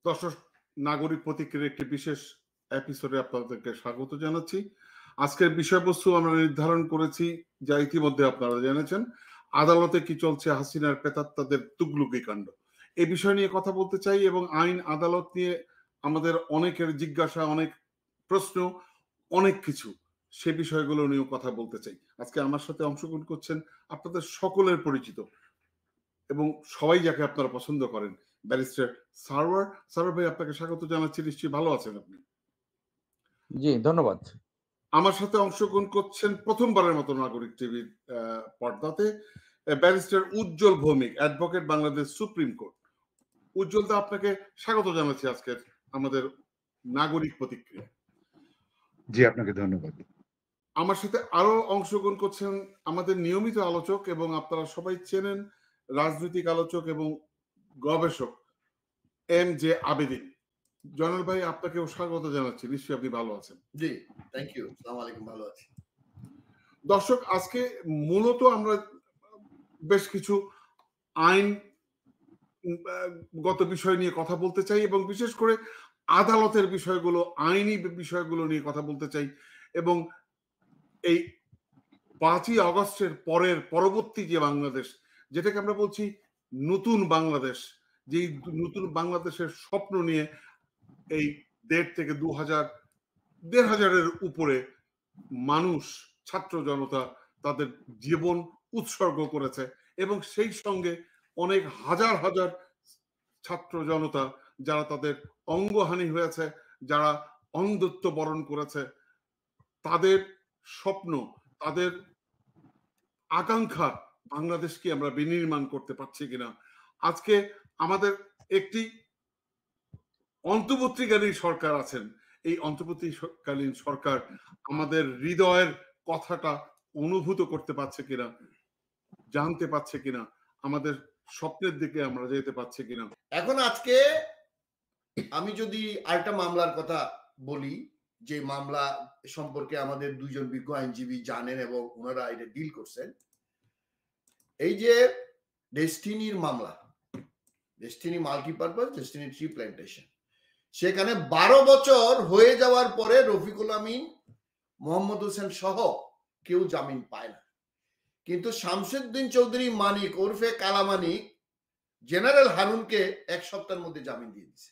দর্শক, নাগরিক প্রতিক্রিয়ার একটি বিশেষ এপিসোডে আপনাদেরকে স্বাগত জানাচ্ছি। আজকের বিষয়বস্তু আমরা নির্ধারণ করেছি, যা ইতিমধ্যে আপনারা জেনেছেন। আদালতে কি চলছে, হাসিনার প্রেতাত্মাদের তুগলুকি কাণ্ড, এই বিষয় নিয়ে কথা বলতে চাই এবং আইন আদালত নিয়ে আমাদের অনেকের জিজ্ঞাসা, অনেক প্রশ্ন, অনেক কিছু, সে বিষয়গুলো নিয়েও কথা বলতে চাই। আজকে আমার সাথে অংশগ্রহণ করছেন আপনাদের সকলের পরিচিত এবং সবাই যাকে আপনারা পছন্দ করেন, ব্যারিস্টার সারওয়ার। সারওয়ার ভাই, আপনাকে স্বাগত জানাচ্ছি। নিশ্চয়ই ভালো আছেন আপনি? জি, ধন্যবাদ। আমার সাথে অংশগ্রহণ করছেন প্রথমবারের মতো নাগরিক টিভির পর্দাতে barrister Ujjwal Bhowmik, advocate, Bangladesh supreme court. Ujjwal দা, আপনাকে স্বাগত জানাচ্ছি আজকের আমাদের নাগরিক প্রতিক্রিয়া। জি, আপনাকে ধন্যবাদ। আমার সাথে আরো অংশগ্রহণ করছেন আমাদের নিয়মিত আলোচক এবং আপনারা সবাই চেনেন, রাজনৈতিক আলোচক এবং গবেষক এম জে আবেদিন। জয়নাল ভাই, আপনাকেও স্বাগত জানাচ্ছি। নিশ্চয়ই আপনি ভালো আছেন? জি, থ্যাংক ইউ। আসসালামু আলাইকুম, ভালো আছি। দর্শক, আজকে মূলত আমরা বেশ কিছু আইন গত বিষয় নিয়ে কথা বলতে চাই এবং বিশেষ করে আদালতের বিষয়গুলো, আইনি বিষয়গুলো নিয়ে কথা বলতে চাই এবং এই 5ই আগস্টের পরবর্তী যে বাংলাদেশ, যেটাকে আমরা বলছি নতুন বাংলাদেশ, যেই নতুন বাংলাদেশের স্বপ্ন নিয়ে এই 1.5 থেকে 2,500-1,500-এর উপরে মানুষ, ছাত্র জনতা তাদের জীবন উৎসর্গ করেছে এবং সেই সঙ্গে অনেক হাজার হাজার ছাত্র জনতা যারা তাদের অঙ্গহানি হয়েছে, যারা অন্ধত্ব বরণ করেছে, তাদের স্বপ্ন, তাদের আকাঙ্ক্ষা বাংলাদেশকে আমরা বিনির্মাণ করতে পারছি কিনা। আজকে আমাদের একটি অন্তর্বর্তীকালীন সরকার আছেন। এই অন্তর্বর্তীকালীন সরকার আমাদের হৃদয়ের কথাটা অনুভূত করতে পারছে কিনা, জানতে পারছে কিনা, আমাদের স্বপ্নের দিকে আমরা যেতে পারছি কিনা। এখন আজকে আমি যদি আরেকটা মামলার কথা বলি, যে মামলা সম্পর্কে আমাদের দুইজন বিজ্ঞ আইনজীবী জানেন এবং ওনারা এটা ডিল করছেন, এই যে ডেস্টিনির মামলা, destiny multipurpose, destiny tree plantation, সেখানে 12 বছর হয়ে যাওয়ার পরে রফিকুল আমিন, মোহাম্মদ হোসেন সহ কেউ জামিন পায় না। কিন্তু শামসুদ্দিন চৌধুরী মানিক ওরফে কালামানিক জেনারেল হারুনকে 1 সপ্তাহের মধ্যে জামিন দিয়ে দিছে।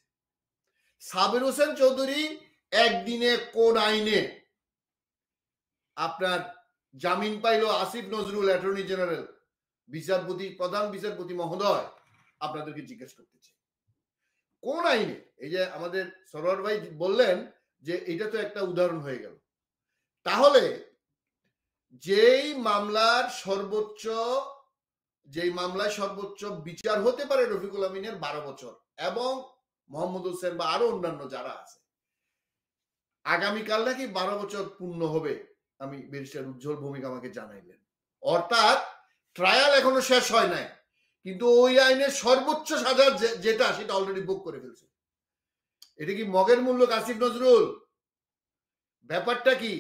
সাবির হোসেন চৌধুরী একদিনে কোন আইনে আপনার জামিন পাইল? আসিফ নজরুল, অ্যাটর্নি জেনারেল, বিচারপতি, প্রধান বিচারপতি মহোদয়, আপনাদেরকে জিজ্ঞেস করতে চাই কোন আইনে? এই যে আমাদের সরোয়ার ভাই বললেন যে এটা তো একটা উদাহরণ হয়ে গেল। তাহলে যেই মামলায় সর্বোচ্চ বিচার হতে পারে রফিকুল আমিনের 12 বছর এবং মোহাম্মদ হোসেন বা আরো অন্যান্য যারা আছে, আগামীকাল নাকি 12 বছর পূর্ণ হবে, আমি ব্যারিস্টার উজ্জ্বল ভৌমিক আমাকে জানাইলেন। অর্থাৎ ট্রায়াল এখনো শেষ হয় নাই, কিন্তু ওই আইনের সর্বোচ্চ সাজা যেটা, সেটা অলরেডি বুক করে ফেলছে। এটা কি মগের মূল্য? আসিফ নজরুল, ব্যাপারটা কি?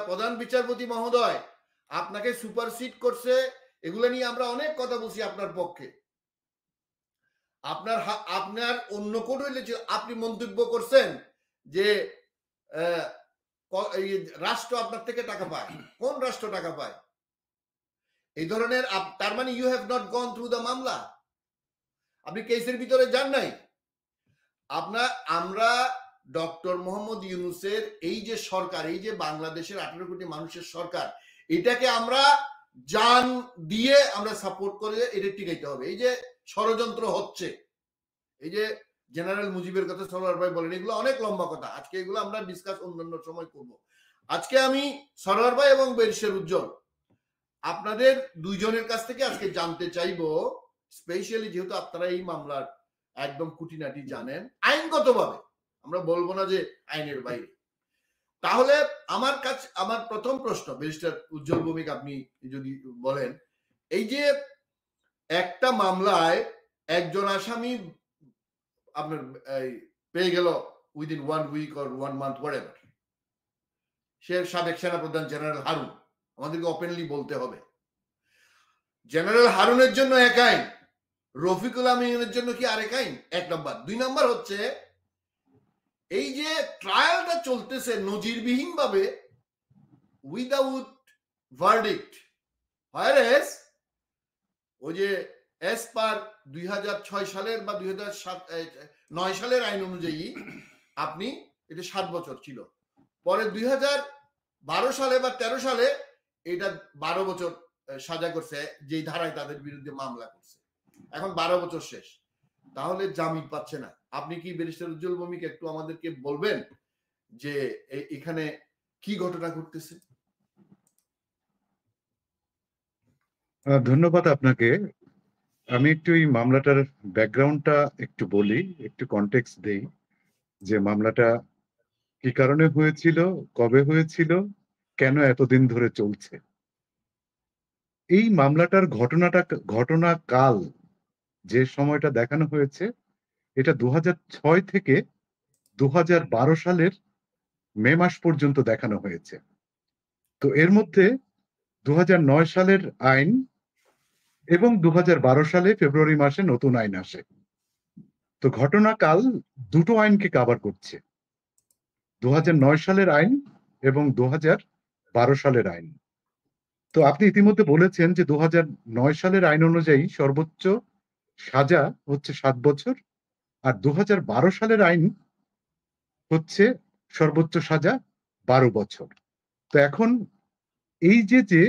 প্রধান বিচারপতি মহোদয় আপনাকে সুপারসিড করছে, এগুলো নিয়ে আমরা অনেক কথা বলছি আপনার পক্ষে। আপনার অন্য কোন হইলে আপনি মন্তব্য করছেন যে রাষ্ট্র আপনার থেকে টাকা পায়। কোন রাষ্ট্র টাকা পায়? এই ধরনের, তার মানে you have not gone through the মামলা, আপনি কেসের ভিতরে যান নাই। আমরা ডক্টর মোহাম্মদ ইউনূসের এই যে সরকার, এই যে বাংলাদেশের 18 কোটি মানুষের সরকার, এটাকে আমরা জান দিয়ে আমরা সাপোর্ট করে এটা টিকাইতে হবে। এই যে ষড়যন্ত্র হচ্ছে, এই যে জেনারেল মুজিবের কথা সরোয়ার ভাই বলেন, এগুলো অনেক লম্বা কথা, আজকে এগুলো আমরা ডিসকাস অন্যান্য সময় করব। আজকে আমি সরোয়ার ভাই এবং ব্যারিস্টার উজ্জ্বল, আপনাদের দুইজনের কাছ থেকে আজকে জানতে চাইবো, স্পেশালি যেহেতু আপনারা এই মামলার একদম খুঁটিনাটি জানেন আইনগতভাবে, আমরা বলবো না যে আইনের বাইরে। তাহলে আমার প্রথম প্রশ্ন, ব্যারিস্টার উজ্জ্বল ভৌমিক, আপনি যদি বলেন, এই যে একটা মামলায় একজন আসামি আপনার পেয়ে গেল within 1 week or 1 month, whatever, সে সাবেক সেনাপ্রধান জেনারেল হারুন, আমাদেরকে ওপেনলি বলতে হবে। জেনারেল হারুনের জন্য এক আইন, রফিকুল আমিনের জন্য কি আরেক আইন? 1 নম্বর। 2 নম্বর হচ্ছে এই যে ট্রায়ালটা চলতেছে নজিরবিহীন ভাবে উইদাউট ভার্ডিক্ট, হোয়ারেস ওই যে এস পার 2006 সালের বা 2009 সালের আইন অনুযায়ী আপনি এটা 7 বছর ছিল, পরে 2012 সালে বা 13 সালে এটা 12 বছর সাজা করছে, যেই ধারায় তাদের বিরুদ্ধে মামলা করছে। এখন 12 বছর শেষ, তাহলে জামিন পাচ্ছে না। আপনি কি ব্যারিস্টার উজ্জ্বল ভৌমিক একটু আমাদেরকে বলবেন যে এখানে কি ঘটনা ঘটতেছে? ধন্যবাদ আপনাকে। আমি একটু এই মামলাটার ব্যাকগ্রাউন্ডটা একটু বলি, একটু কনটেক্সট দেই যে মামলাটা কি কারণে হয়েছিল, কবে হয়েছিল, কেন এতদিন ধরে চলছে। এই মামলাটার ঘটনা কাল যে সময়টা দেখানো হয়েছে, এটা 2006 থেকে 2012 সালের মে মাস পর্যন্ত দেখানো হয়েছে। তো এর মধ্যে 2009 সালের আইন এবং 2012 সালে ফেব্রুয়ারি মাসে নতুন আইন আসে। তো ঘটনাকাল দুটো আইনকে কভার করছে, 2009 সালের আইন এবং 2012 সালের আইন। তো আপনি ইতিমধ্যে বলেছেন যে 2009 সালের আইন অনুযায়ী সর্বোচ্চ সাজা হচ্ছে 7 বছর, আর 2012 সালের আইন হচ্ছে সর্বোচ্চ সাজা 12 বছর। তো এখন এই যে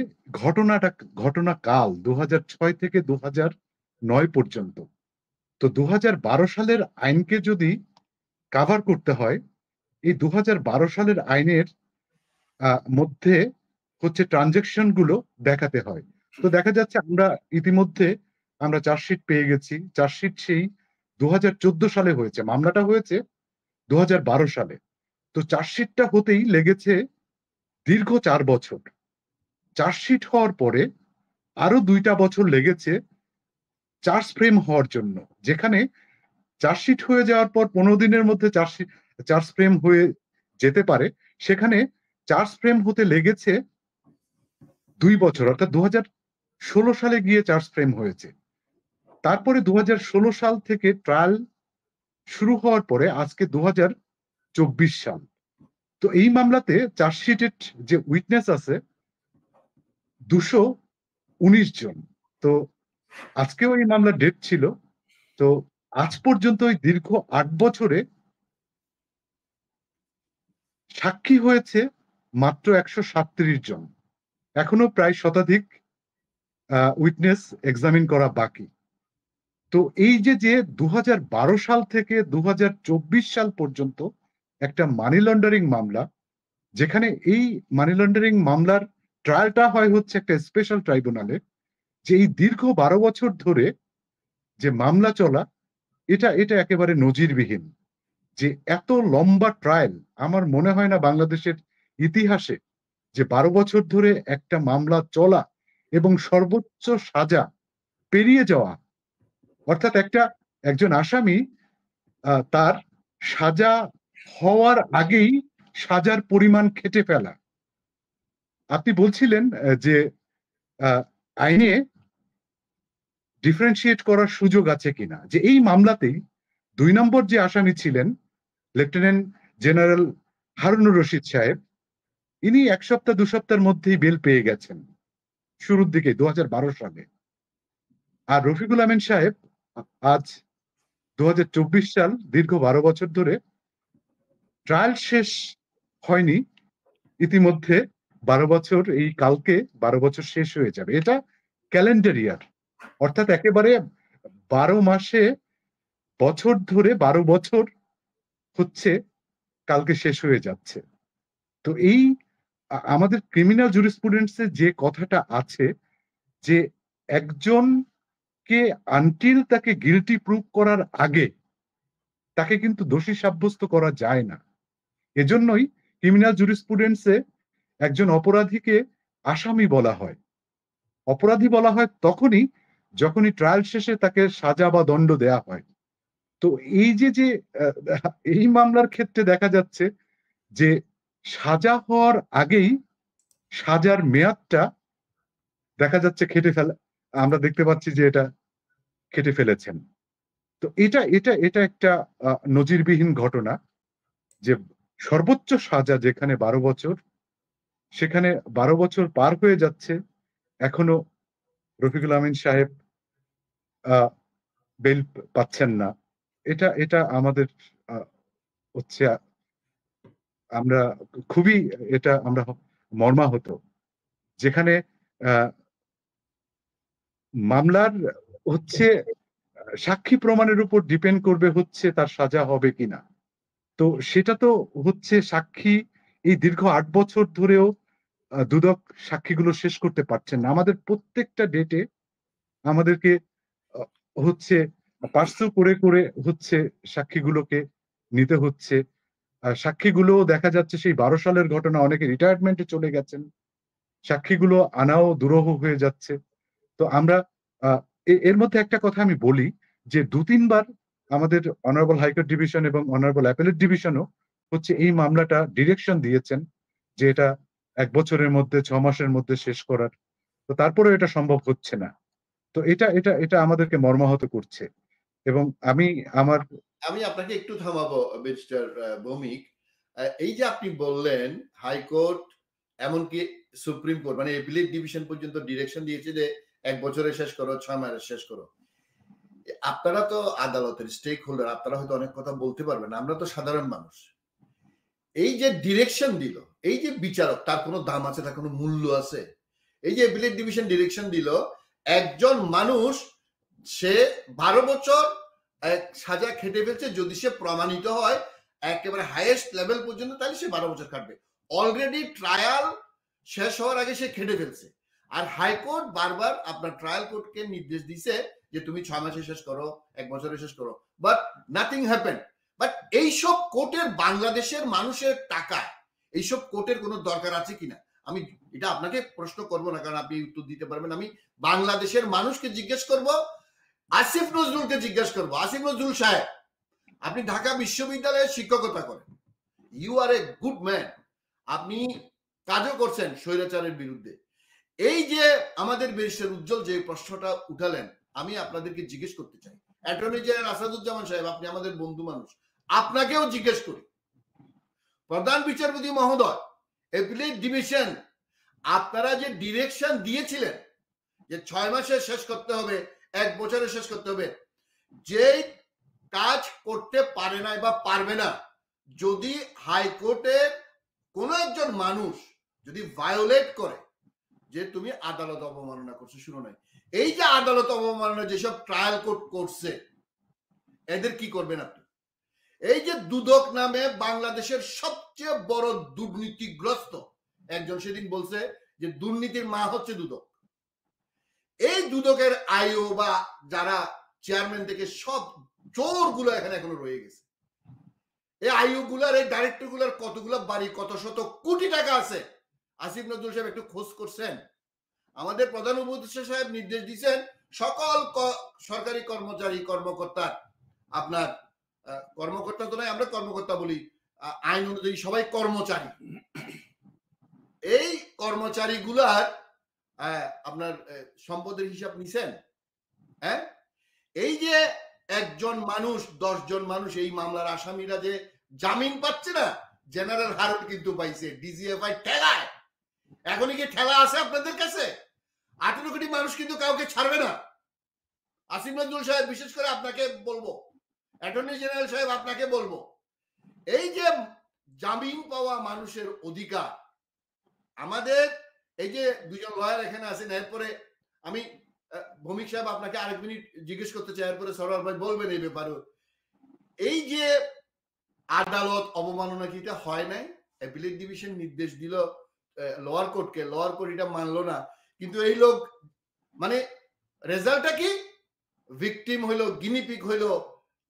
ঘটনাকাল 2006 থেকে 2009 পর্যন্ত, তো 2012 সালের আইনকে যদি কাভার করতে হয়, এই 2012 সালের আইনের মধ্যে হচ্ছে ট্রানজেকশন গুলো দেখাতে হয়। তো দেখা যাচ্ছে ইতিমধ্যে আমরা চার্জশিট পেয়ে গেছি। চার্জশিট সেই 2014 সালে হয়েছে, মামলাটা হয়েছে 2012 সালে। তো চার্জশিটটা হতেই লেগেছে দীর্ঘ 4 বছর। চার্জশিট হওয়ার পরে আরো 2টা বছর লেগেছে চার্জ ফ্রেম হওয়ার জন্য, যেখানে চার্জশিট হয়ে যাওয়ার পর 15 দিনের মধ্যে চার্জ ফ্রেম হয়ে যেতে পারে, সেখানে চার্জ ফ্রেম হতে লেগেছে 2 বছর, অর্থাৎ 2016 সালে গিয়ে চার্জ ফ্রেম হয়েছে। তারপরে 2016 সাল থেকে ট্রায়াল শুরু হওয়ার পরে আজকে 2024 সাল। তো এই মামলাতে চার্জশিটের যে উইটনেস আছে 219 জন। তো আজকেও এই মামলার ডেট ছিল। তো আজ পর্যন্ত ওই দীর্ঘ 8 বছরে সাক্ষী হয়েছে মাত্র 137 জন। এখনো প্রায় শতাধিক উইটনেস এক্সামিন করা বাকি। তো এই যে 2012 সাল থেকে 2024 সাল পর্যন্ত একটা মানি লন্ডারিং মামলা, যেখানে এই মানি লন্ডারিং মামলার ট্রায়ালটা হয় হচ্ছে একটা স্পেশাল ট্রাইব্যুনালে, যে এই দীর্ঘ 12 বছর ধরে যে মামলা চলা, এটা একেবারে নজিরবিহীন। যে এত লম্বা ট্রায়াল আমার মনে হয় না বাংলাদেশের ইতিহাসে, যে 12 বছর ধরে একটা মামলা চলা এবং সর্বোচ্চ সাজা পেরিয়ে যাওয়া, অর্থাৎ একজন আসামি তার সাজা হওয়ার আগেই সাজার পরিমাণ খেটে ফেলা। আপনি বলছিলেন যে আইনে ডিফারেন্সিয়েট করার সুযোগ আছে কিনা, যে এই মামলাতেই 2 নম্বর যে আসামি ছিলেন লেফটেন্যান্ট জেনারেল হারুনুর রশিদ সাহেব, ইনি 1 সপ্তাহ 2 সপ্তাহের মধ্যেই বেল পেয়ে গেছেন শুরুর দিকে 2012 সালে। আর রফিকুল আমিন সাহেব আজ 2024 সাল, দীর্ঘ 12 বছর ধরে ট্রায়াল শেষ হয়নি, ইতিমধ্যে 12 বছর, এই কালকে 12 বছর শেষ হয়ে যাবে। এটা ক্যালেন্ডার ইয়ার, অর্থাৎ একেবারে 12 মাসে বছর ধরে 12 বছর হচ্ছে কালকে শেষ হয়ে যাচ্ছে। তো এই আমাদের ক্রিমিনাল জুরিসপ্রুডেন্সে যে কথাটা আছে, যে একজনকে আনটিল তাকে গিলটি প্রুভ করার আগে তাকে কিন্তু দোষী সাব্যস্ত করা যায় না। এজন্যই ক্রিমিনাল জুরিসপ্রুডেন্সে একজন অপরাধীকে আসামি বলা হয়। অপরাধী বলা হয় যখনই ট্রায়াল শেষে তাকে সাজা বা দণ্ড দেয়া হয়। তো এই যে এই মামলার ক্ষেত্রে দেখা যাচ্ছে যে সাজা হওয়ার আগেই সাজার মেয়াদটা দেখা যাচ্ছে খেটে ফেলা। আমরা দেখতে পাচ্ছি যে এটা কেটে ফেলেছেন। তো এটা এটা এটা একটা নজিরবিহীন ঘটনা যে সর্বোচ্চ সাজা যেখানে 12 বছর, সেখানে 12 বছর পার হয়ে যাচ্ছে, এখনো রফিকুল আমিন সাহেব বেল পাচ্ছেন না। এটা এটা আমাদের হচ্ছে আমরা খুবই এটা আমরা মর্মাহত, যেখানে মামলার হচ্ছে সাক্ষী প্রমাণের উপর ডিপেন্ড করবে হচ্ছে তার সাজা হবে কিনা। তো সেটা তো হচ্ছে সাক্ষী এই দীর্ঘ 8 বছর ধরেও দুদক সাক্ষীগুলো শেষ করতে পারছেন না। আমাদের প্রত্যেকটা ডেটে আমাদেরকে হচ্ছে পার্সু করে করে হচ্ছে সাক্ষীগুলোকে নিতে হচ্ছে। সাক্ষীগুলো দেখা যাচ্ছে সেই 12 সালের ঘটনা, অনেকে রিটায়ারমেন্টে চলে গেছেন, সাক্ষীগুলো আনাও দুরূহ হয়ে যাচ্ছে। তো আমরা এর মধ্যে একটা কথা আমি বলি যে 2-3 বার আমাদের অনারেবল হাইকোর্ট ডিভিশন এবং অনারেবল অ্যাপেলেট ডিভিশনও হচ্ছে এই মামলাটা ডিরেকশন দিয়েছেন যে এটা 1 বছরের মধ্যে 6 মাসের মধ্যে শেষ করার। তো তারপরেও এটা সম্ভব হচ্ছে না। তো এটা এটা এটা আমাদেরকে মর্মাহত করছে। এবং আমি আপনাকে একটু থামাবো মিস্টার ভৌমিক। এই যে আপনি বললেন হাইকোর্ট এমনকি সুপ্রিম কোর্ট মানে অ্যাপিলেট ডিভিশন পর্যন্ত ডিরেকশন দিয়েছে যে 1 বছরে শেষ করো, 6 মাসে শেষ করো। আপনারা তো আদালতের স্টেক হোল্ডার, আপনারা হয়তো অনেক কথা বলতে পারবেন, আমরা তো সাধারণ মানুষ। এই যে ডিরেকশন দিল, এই যে বিচারক, তার কোনো দাম আছে, তার কোনো মূল্য আছে? এই যে অ্যাপিলেট ডিভিশন ডিরেকশন দিল, একজন মানুষ সে 12 বছর সাজা খেটে ফেলছে, যদি সে প্রমাণিত হয় একেবারে হাইয়েস্ট লেভেল পর্যন্ত, তাহলে সে 12 বছর কাটবে। অলরেডি ট্রায়াল শেষ হওয়ার আগে সে খেটে ফেলছে। আর হাইকোর্ট বারবার আপনার ট্রায়াল কোর্টকে নির্দেশ দিছে যে তুমি 6 মাসে শেষ করো, 1 বছরে শেষ করো, বাট নাথিং হ্যাপেন। বাট এইসব কোর্টের বাংলাদেশের মানুষের টাকা, এইসব কোর্টের কোনো দরকার আছে কিনা? আমি এটা আপনাকে প্রশ্ন করবো না, কারণ আপনি উত্তর দিতে পারবেন। আমি বাংলাদেশের মানুষকে জিজ্ঞেস করব, আসিফ নজরুলকে জিজ্ঞেস করবো। আসিফ নজরুল সাহেব, আপনি ঢাকা বিশ্ববিদ্যালয়ে শিক্ষকতা করেন, you are a good man, আপনি কাজও করছেন স্বৈরাচারের বিরুদ্ধে। এই যে আমাদের ব্যারিস্টার উজ্জ্বল যে প্রশ্নটা উঠালেন, আমি আপনাদেরকে জিজ্ঞেস করতে চাই, অ্যাটর্নি জেনারেল আসাদুজ্জামান সাহেব, আপনি আমাদের বন্ধু মানুষ, আপনাকেও জিজ্ঞেস করি, প্রধান বিচারপতি মহোদয়, অ্যাপিলেট ডিভিশন আপনারা যে ডিরেকশন দিয়েছিলেন যে 6 মাসে শেষ করতে হবে, 1 বছরে শেষ করতে হবে, যে কাজ করতে পারে না বা পারবে না, যদি হাইকোর্টের কোন একজন মানুষ যদি ভায়োলেট করে যে তুমি আদালত অবমাননা করছো, শুনো নাই, এই যে আদালত অবমাননা যেসব ট্রায়াল কোর্ট করছে, এদের কি করবেন আপনি? এই যে দুদক নামে বাংলাদেশের সবচেয়ে বড় দুর্নীতিগ্রস্ত একজন সেদিন বলছে যে দুর্নীতির মা হচ্ছে দুদক। এই দুদকের আইও বা যারা চেয়ারম্যান থেকে সব চোর গুলো এখানে এখনো রয়ে গেছে। এই আইও গুলার, এই ডাইরেক্টর গুলার কতগুলো বাড়ি, কত শত কোটি টাকা আছে। আসিফ নজরুল সাহেব একটু খোঁজ করছেন? আমাদের প্রধান উপদেষ্টা সাহেব নির্দেশ দিচ্ছেন সকল সরকারি কর্মচারী কর্মকর্তা, আপনার কর্মকর্তা তো নয়, আমরা কর্মকর্তা বলি, আইন অনুযায়ী সবাই কর্মচারী, এই কর্মচারী গুলার আপনার সম্পদের হিসাব নিছেন? হ্যাঁ, এই যে একজন মানুষ, 10 জন মানুষ, এই মামলার আসামিরা যে জামিন পাচ্ছে না, জেনারেল হারুন কিন্তু পাইছে ডিজিএফআই ঠেলায়। এখনই কি ঠেলা আছে আপনাদের কাছে? 18 কোটি মানুষ কিন্তু কাউকে ছাড়বে না। আসিফ নজরুল সাহেব, বিশেষ করে আপনাকে বলবো, অ্যাটর্নি জেনারেল সাহেব আপনাকে বলবো, এই যে জামিন পাওয়া মানুষের অধিকার, আমাদের এই যে দুজন লয়ার এখানে আছেন, এরপরে আমি ভৌমিক সাহেব আপনাকে আরেক মিনিট জিজ্ঞেস করতে চাই, এরপরে সরোয়ার ভাই বলবেন এই ব্যাপারে। এই যে আদালত অবমাননা কি এটা হয় নাই? অ্যাপিলেট ডিভিশন নির্দেশ দিল লোয়ার কোর্টকে, লোয়ার কোর্ট এটা মানলো না, কিন্তু এই লোক মানে রেজাল্টটা কি? ভিকটিম হইলো, গিনিপিক হইলো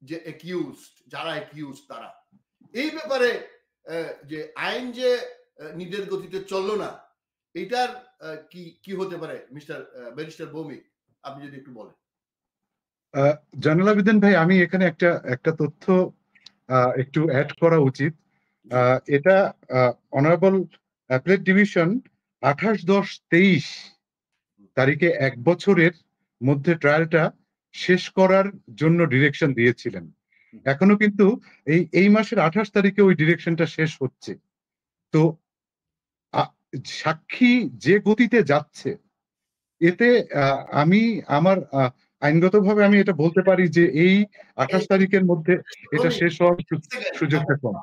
যে অ্যাকিউজড, যারা অ্যাকিউজড তারা। এই ব্যাপারে যে আইন যে নিজের গতিতে চললো না, এটার কি কি হতে পারে মিস্টার ব্যারিস্টার ভৌমিক, আপনি যদি একটু বলেন। জয়নুল আবেদিন ভাই, আমি এখানে একটা তথ্য একটু অ্যাড করা উচিত। এটা অনারেবল অ্যাপেলেট ডিভিশন 28/10/23 তারিখে 1 বছরের মধ্যে ট্রায়ালটা শেষ করার জন্য ডিরেকশন দিয়েছিলেন। এখনো কিন্তু এই মাসের 28 তারিখে ওই ডিরেকশনটা শেষ হচ্ছে। তো সাক্ষী যে গতিতে যাচ্ছে, এতে আমি আমার আইনগতভাবে আমি এটা বলতে পারি যে এই 28 তারিখের মধ্যে এটা শেষ হওয়ার সুযোগটা কম।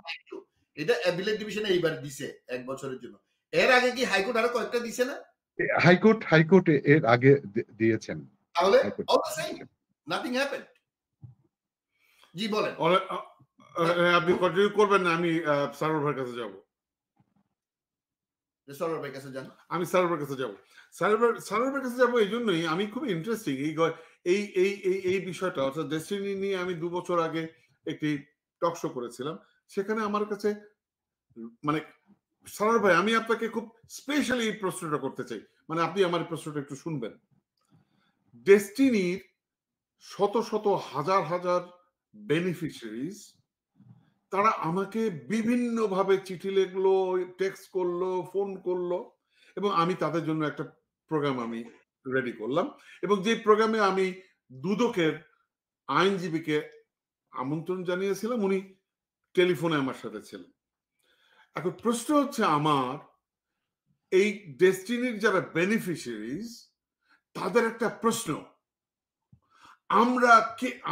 এটা অ্যাপিলেট ডিভিশনে এইবার দিছে 1 বছরের জন্য। এর আগে কি হাইকোর্ট আরো কয়েকটা দিছে না? হাইকোর্ট এর আগে দিয়েছেন। তাহলে all the same, nothing happened. জি বলেন। আপনি কন্টিনিউ করবেন না, আমি সার্ভার ভাইয়ের কাছে যাব। সার্ভার ভাইয়ের কাছে যান। আমি সার্ভার কাছে যাব। সার্ভার কাছে যাব এই জন্যই, আমি খুব ইন্টারেস্টিং এই বিষয়টা, অর্থাৎ ডেস্টিনি নিয়ে আমি 2 বছর আগে একটি টক শো করেছিলাম। সেখানে আমার কাছে মানে সার্ভার ভাই, আমি আপনাকে খুব স্পেশালি এই প্রশ্নটা করতে চাই, মানে আপনি আমার প্রশ্নটা একটু শুনবেন। ডেস্টিনির শত শত হাজার হাজার বেনিফিশিয়ারিজ, তারা আমাকে বিভিন্নভাবে চিঠি লিখলো, টেক্সট করলো, ফোন করলো, এবং আমি তাদের জন্য একটা প্রোগ্রাম আমি রেডি করলাম, এবং যে প্রোগ্রামে আমি দুদকের আইনজীবীকে আমন্ত্রণ জানিয়েছিলাম, উনি টেলিফোনে আমার সাথে ছিলেন। এখন প্রশ্ন হচ্ছে আমার, এই ডেস্টিনির যারা বেনিফিশিয়ারিজ, তাদের একটা প্রশ্ন,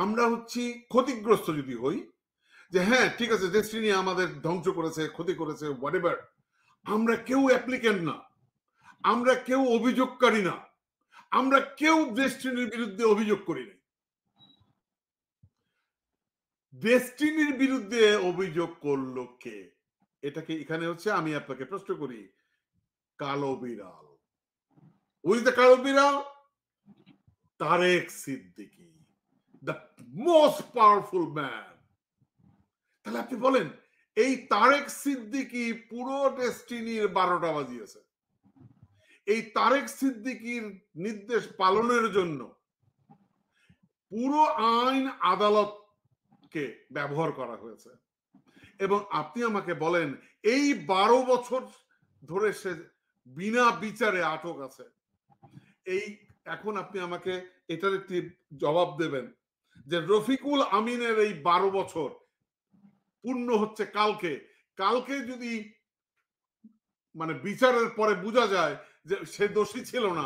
আমরা হচ্ছি ক্ষতিগ্রস্ত যদি হই, যে হ্যাঁ ঠিক আছে ডেস্টিনি আমাদের ধ্বংস করেছে, ক্ষতি করেছে, হোয়াটএভার, আমরা কেউ অ্যাপ্লিক্যান্ট না, আমরা কেউ অভিযোগকারী না, আমরা কেউ ডেস্টিনির বিরুদ্ধে অভিযোগ করি না। ডেস্টিনির বিরুদ্ধে অভিযোগ করলো কে? এটাকে এখানে হচ্ছে আমি আপনাকে প্রশ্ন করি, কালো বিড়াল। উই দ্য কালো বিড়াল? Tareq Siddiqui, the most powerful man. তাহলে আপনি বলেন, এই তারেক সিদ্দিকী পুরো ডেস্টিনির 12টা বাজিয়েছে। এই তারেক সিদ্দিকীর নির্দেশ পালনের জন্য পুরো আইন আদালতকে ব্যবহার করা হয়েছে, এবং আপনি আমাকে বলেন এই 12 বছর ধরে সে বিনা বিচারে আটক আছে। এখন আপনি আমাকে এটার একটি জবাব দেবেন যে রফিকুল আমিনের এই 12 বছর পূর্ণ হচ্ছে কালকে যদি মানে বিচারের পরে বোঝা যায় যে সে দোষী ছিল না,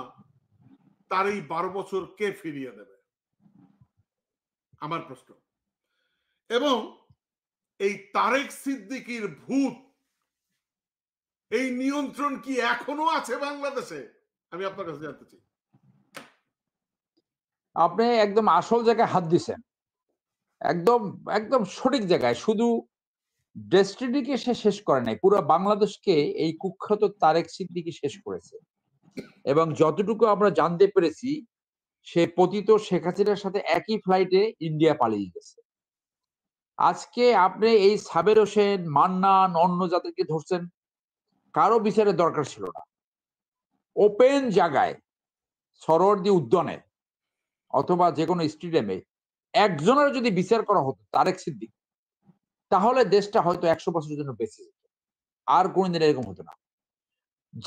তার এই 12 বছর কে ফিরিয়ে দেবে? আমার প্রশ্ন। এবং এই তারেক সিদ্দিকীর ভূত, এই নিয়ন্ত্রণ কি এখনো আছে বাংলাদেশে? আমি আপনার কাছে জানতে চাই। আপনি একদম আসল জায়গায় হাত দিছেন, একদম একদম সঠিক জায়গায়। শুধু ডেস্টিনিকে সে শেষ করে নাই, পুরো বাংলাদেশকে এই কুখ্যাত তারেক সিদ্দিকী শেষ করেছে। এবং যতটুকু আমরা জানতে পেরেছি, সে পতিত শেখ হাসিনার সাথে একই ফ্লাইটে ইন্ডিয়া পালিয়ে গেছে। আজকে আপনি এই সাবের হোসেন, মান্নান, অন্য যাদেরকে ধরছেন, কারো বিচারের দরকার ছিল না। ওপেন জায়গায়, সরোয়ার্দী উদ্যানে অথবা যে কোনো স্টেডিয়ামে একজনের যদি বিচার করা হতো তারেক সিদ্দিক, তাহলে দেশটা হয়তো 100 বছরের জন্য বেঁচে যেত, আর কোনদিন এরকম হতো না।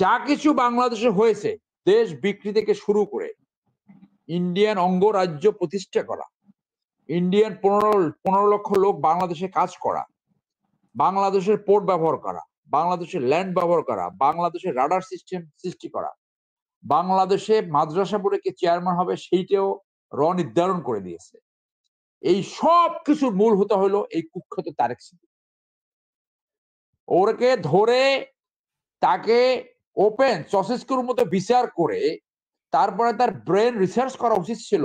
যা কিছু বাংলাদেশে হয়েছে, দেশ বিক্রি থেকে শুরু করে ইন্ডিয়ান অঙ্গরাজ্য প্রতিষ্ঠা করা, ইন্ডিয়ান 15 লক্ষ লোক বাংলাদেশে কাজ করা, বাংলাদেশের পোর্ট ব্যবহার করা, বাংলাদেশের ল্যান্ড ব্যবহার করা, বাংলাদেশের রাডার সিস্টেম সৃষ্টি করা, বাংলাদেশে মাদ্রাসা বোর্ডে কে চেয়ারম্যান হবে সেইটাও নির্ধারণ করে দিয়েছে। এই সব কিছুর মূল হতে হলো এই কুখ্যাত তারেক সিদ্দিক। ওরকে ধরে তাকে ওপেন চসেস্কুর মতো বিচার করে তারপরে তার ব্রেন রিসার্চ করা উচিত ছিল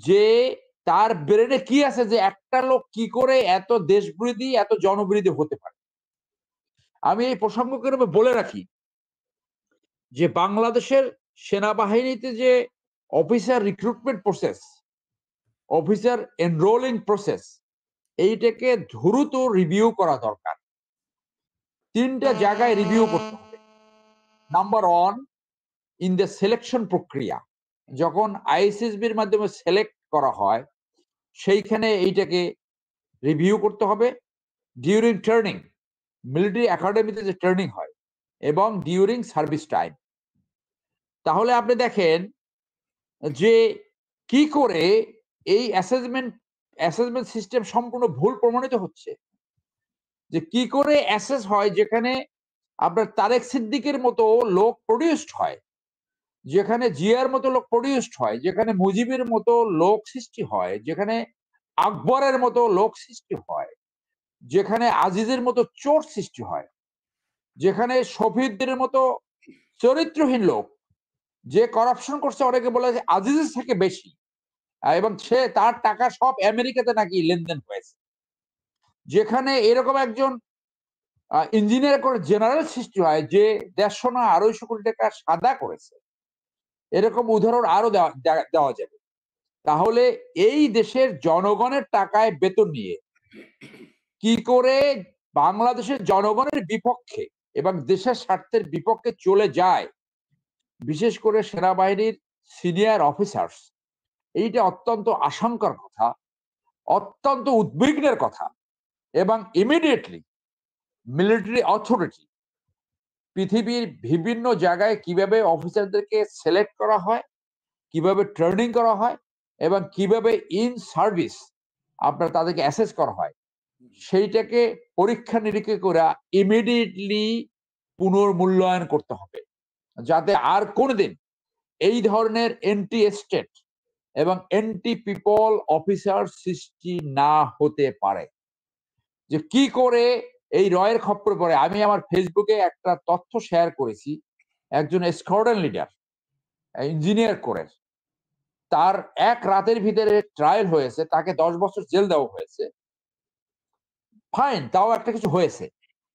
যে তার ব্রেনে কি আছে, যে একটা লোক কি করে এত দেশবিরোধী, এত জনবিরোধী হতে পারে। আমি এই প্রসঙ্গকে বলে রাখি যে বাংলাদেশের সেনাবাহিনীতে যে officer recruitment process, officer এনরোলিং process, এইটাকে দ্রুত রিভিউ করা দরকার। 3টা জায়গায় রিভিউ করতে হবে। নাম্বার 1, ইন দ্য সিলেকশন প্রক্রিয়া, যখন আইএসএসবির মাধ্যমে সিলেক্ট করা হয় সেইখানে এইটাকে রিভিউ করতে হবে। ডিউরিং ট্রেনিং, মিলিটারি একাডেমিতে যে ট্রেনিং হয়, এবং ডিউরিং সার্ভিস টাইম। তাহলে আপনি দেখেন যে কি করে এই অ্যাসেসমেন্ট সিস্টেম সম্পূর্ণ ভুল প্রমাণিত হচ্ছে, যে কি করে অ্যাসেস হয় যেখানে আপনার তারেক সিদ্দিকের মতো লোক প্রডিউসড হয়, যেখানে জিয়ার মতো লোক প্রডিউসড হয়, যেখানে মুজিবের মতো লোক সৃষ্টি হয়, যেখানে আকবরের মতো লোক সৃষ্টি হয়, যেখানে আজিজের মতো চোর সৃষ্টি হয়, যেখানে শফিউদ্দিনের মতো চরিত্রহীন লোক, যে করাপশন করছে অনেকে বলে যে আজিজের থেকে বেশি, এবং সে তার টাকা সব আমেরিকাতে নাকি লেনদেন হয়েছে, যেখানে এরকম একজন ইঞ্জিনিয়ার করে জেনারেল সৃষ্টি হয় যে 150 না 250 কোটি টাকা সাদা করেছে, এরকম উদাহরণ আরো দেওয়া যাবে। তাহলে এই দেশের জনগণের টাকায় বেতন নিয়ে কি করে বাংলাদেশের জনগণের বিপক্ষে এবং দেশের স্বার্থের বিপক্ষে চলে যায়, বিশেষ করে সেনাবাহিনীর সিনিয়র অফিসার্স, এইটা অত্যন্ত আশঙ্কার কথা, অত্যন্ত উদ্বিগ্নের কথা। এবং ইমিডিয়েটলি মিলিটারি অথরিটি পৃথিবীর বিভিন্ন জায়গায় কিভাবে অফিসারদেরকে সিলেক্ট করা হয়, কিভাবে ট্রেনিং করা হয়, এবং কিভাবে ইন সার্ভিস আপনার তাদেরকে অ্যাসেস করা হয়, সেইটাকে পরীক্ষা নিরীক্ষা করে ইমিডিয়েটলি পুনর্মূল্যায়ন করতে হবে, যাতে আর কোনোদিন এই ধরনের এন্টি স্টেট এবং এন্টি পিপল অফিসার সৃষ্টি না হতে পারে। যে কি করে এই রয়ের খপ্পরে পড়ে, আমি আমার ফেসবুকে একটা তথ্য শেয়ার করেছি, একজন স্কোয়াড্রন লিডার ইঞ্জিনিয়ার করে তার এক রাতের ভিতরে ট্রায়াল হয়েছে, তাকে 10 বছর জেল দেওয়া হয়েছে, ফাইন, তাও একটা কিছু হয়েছে।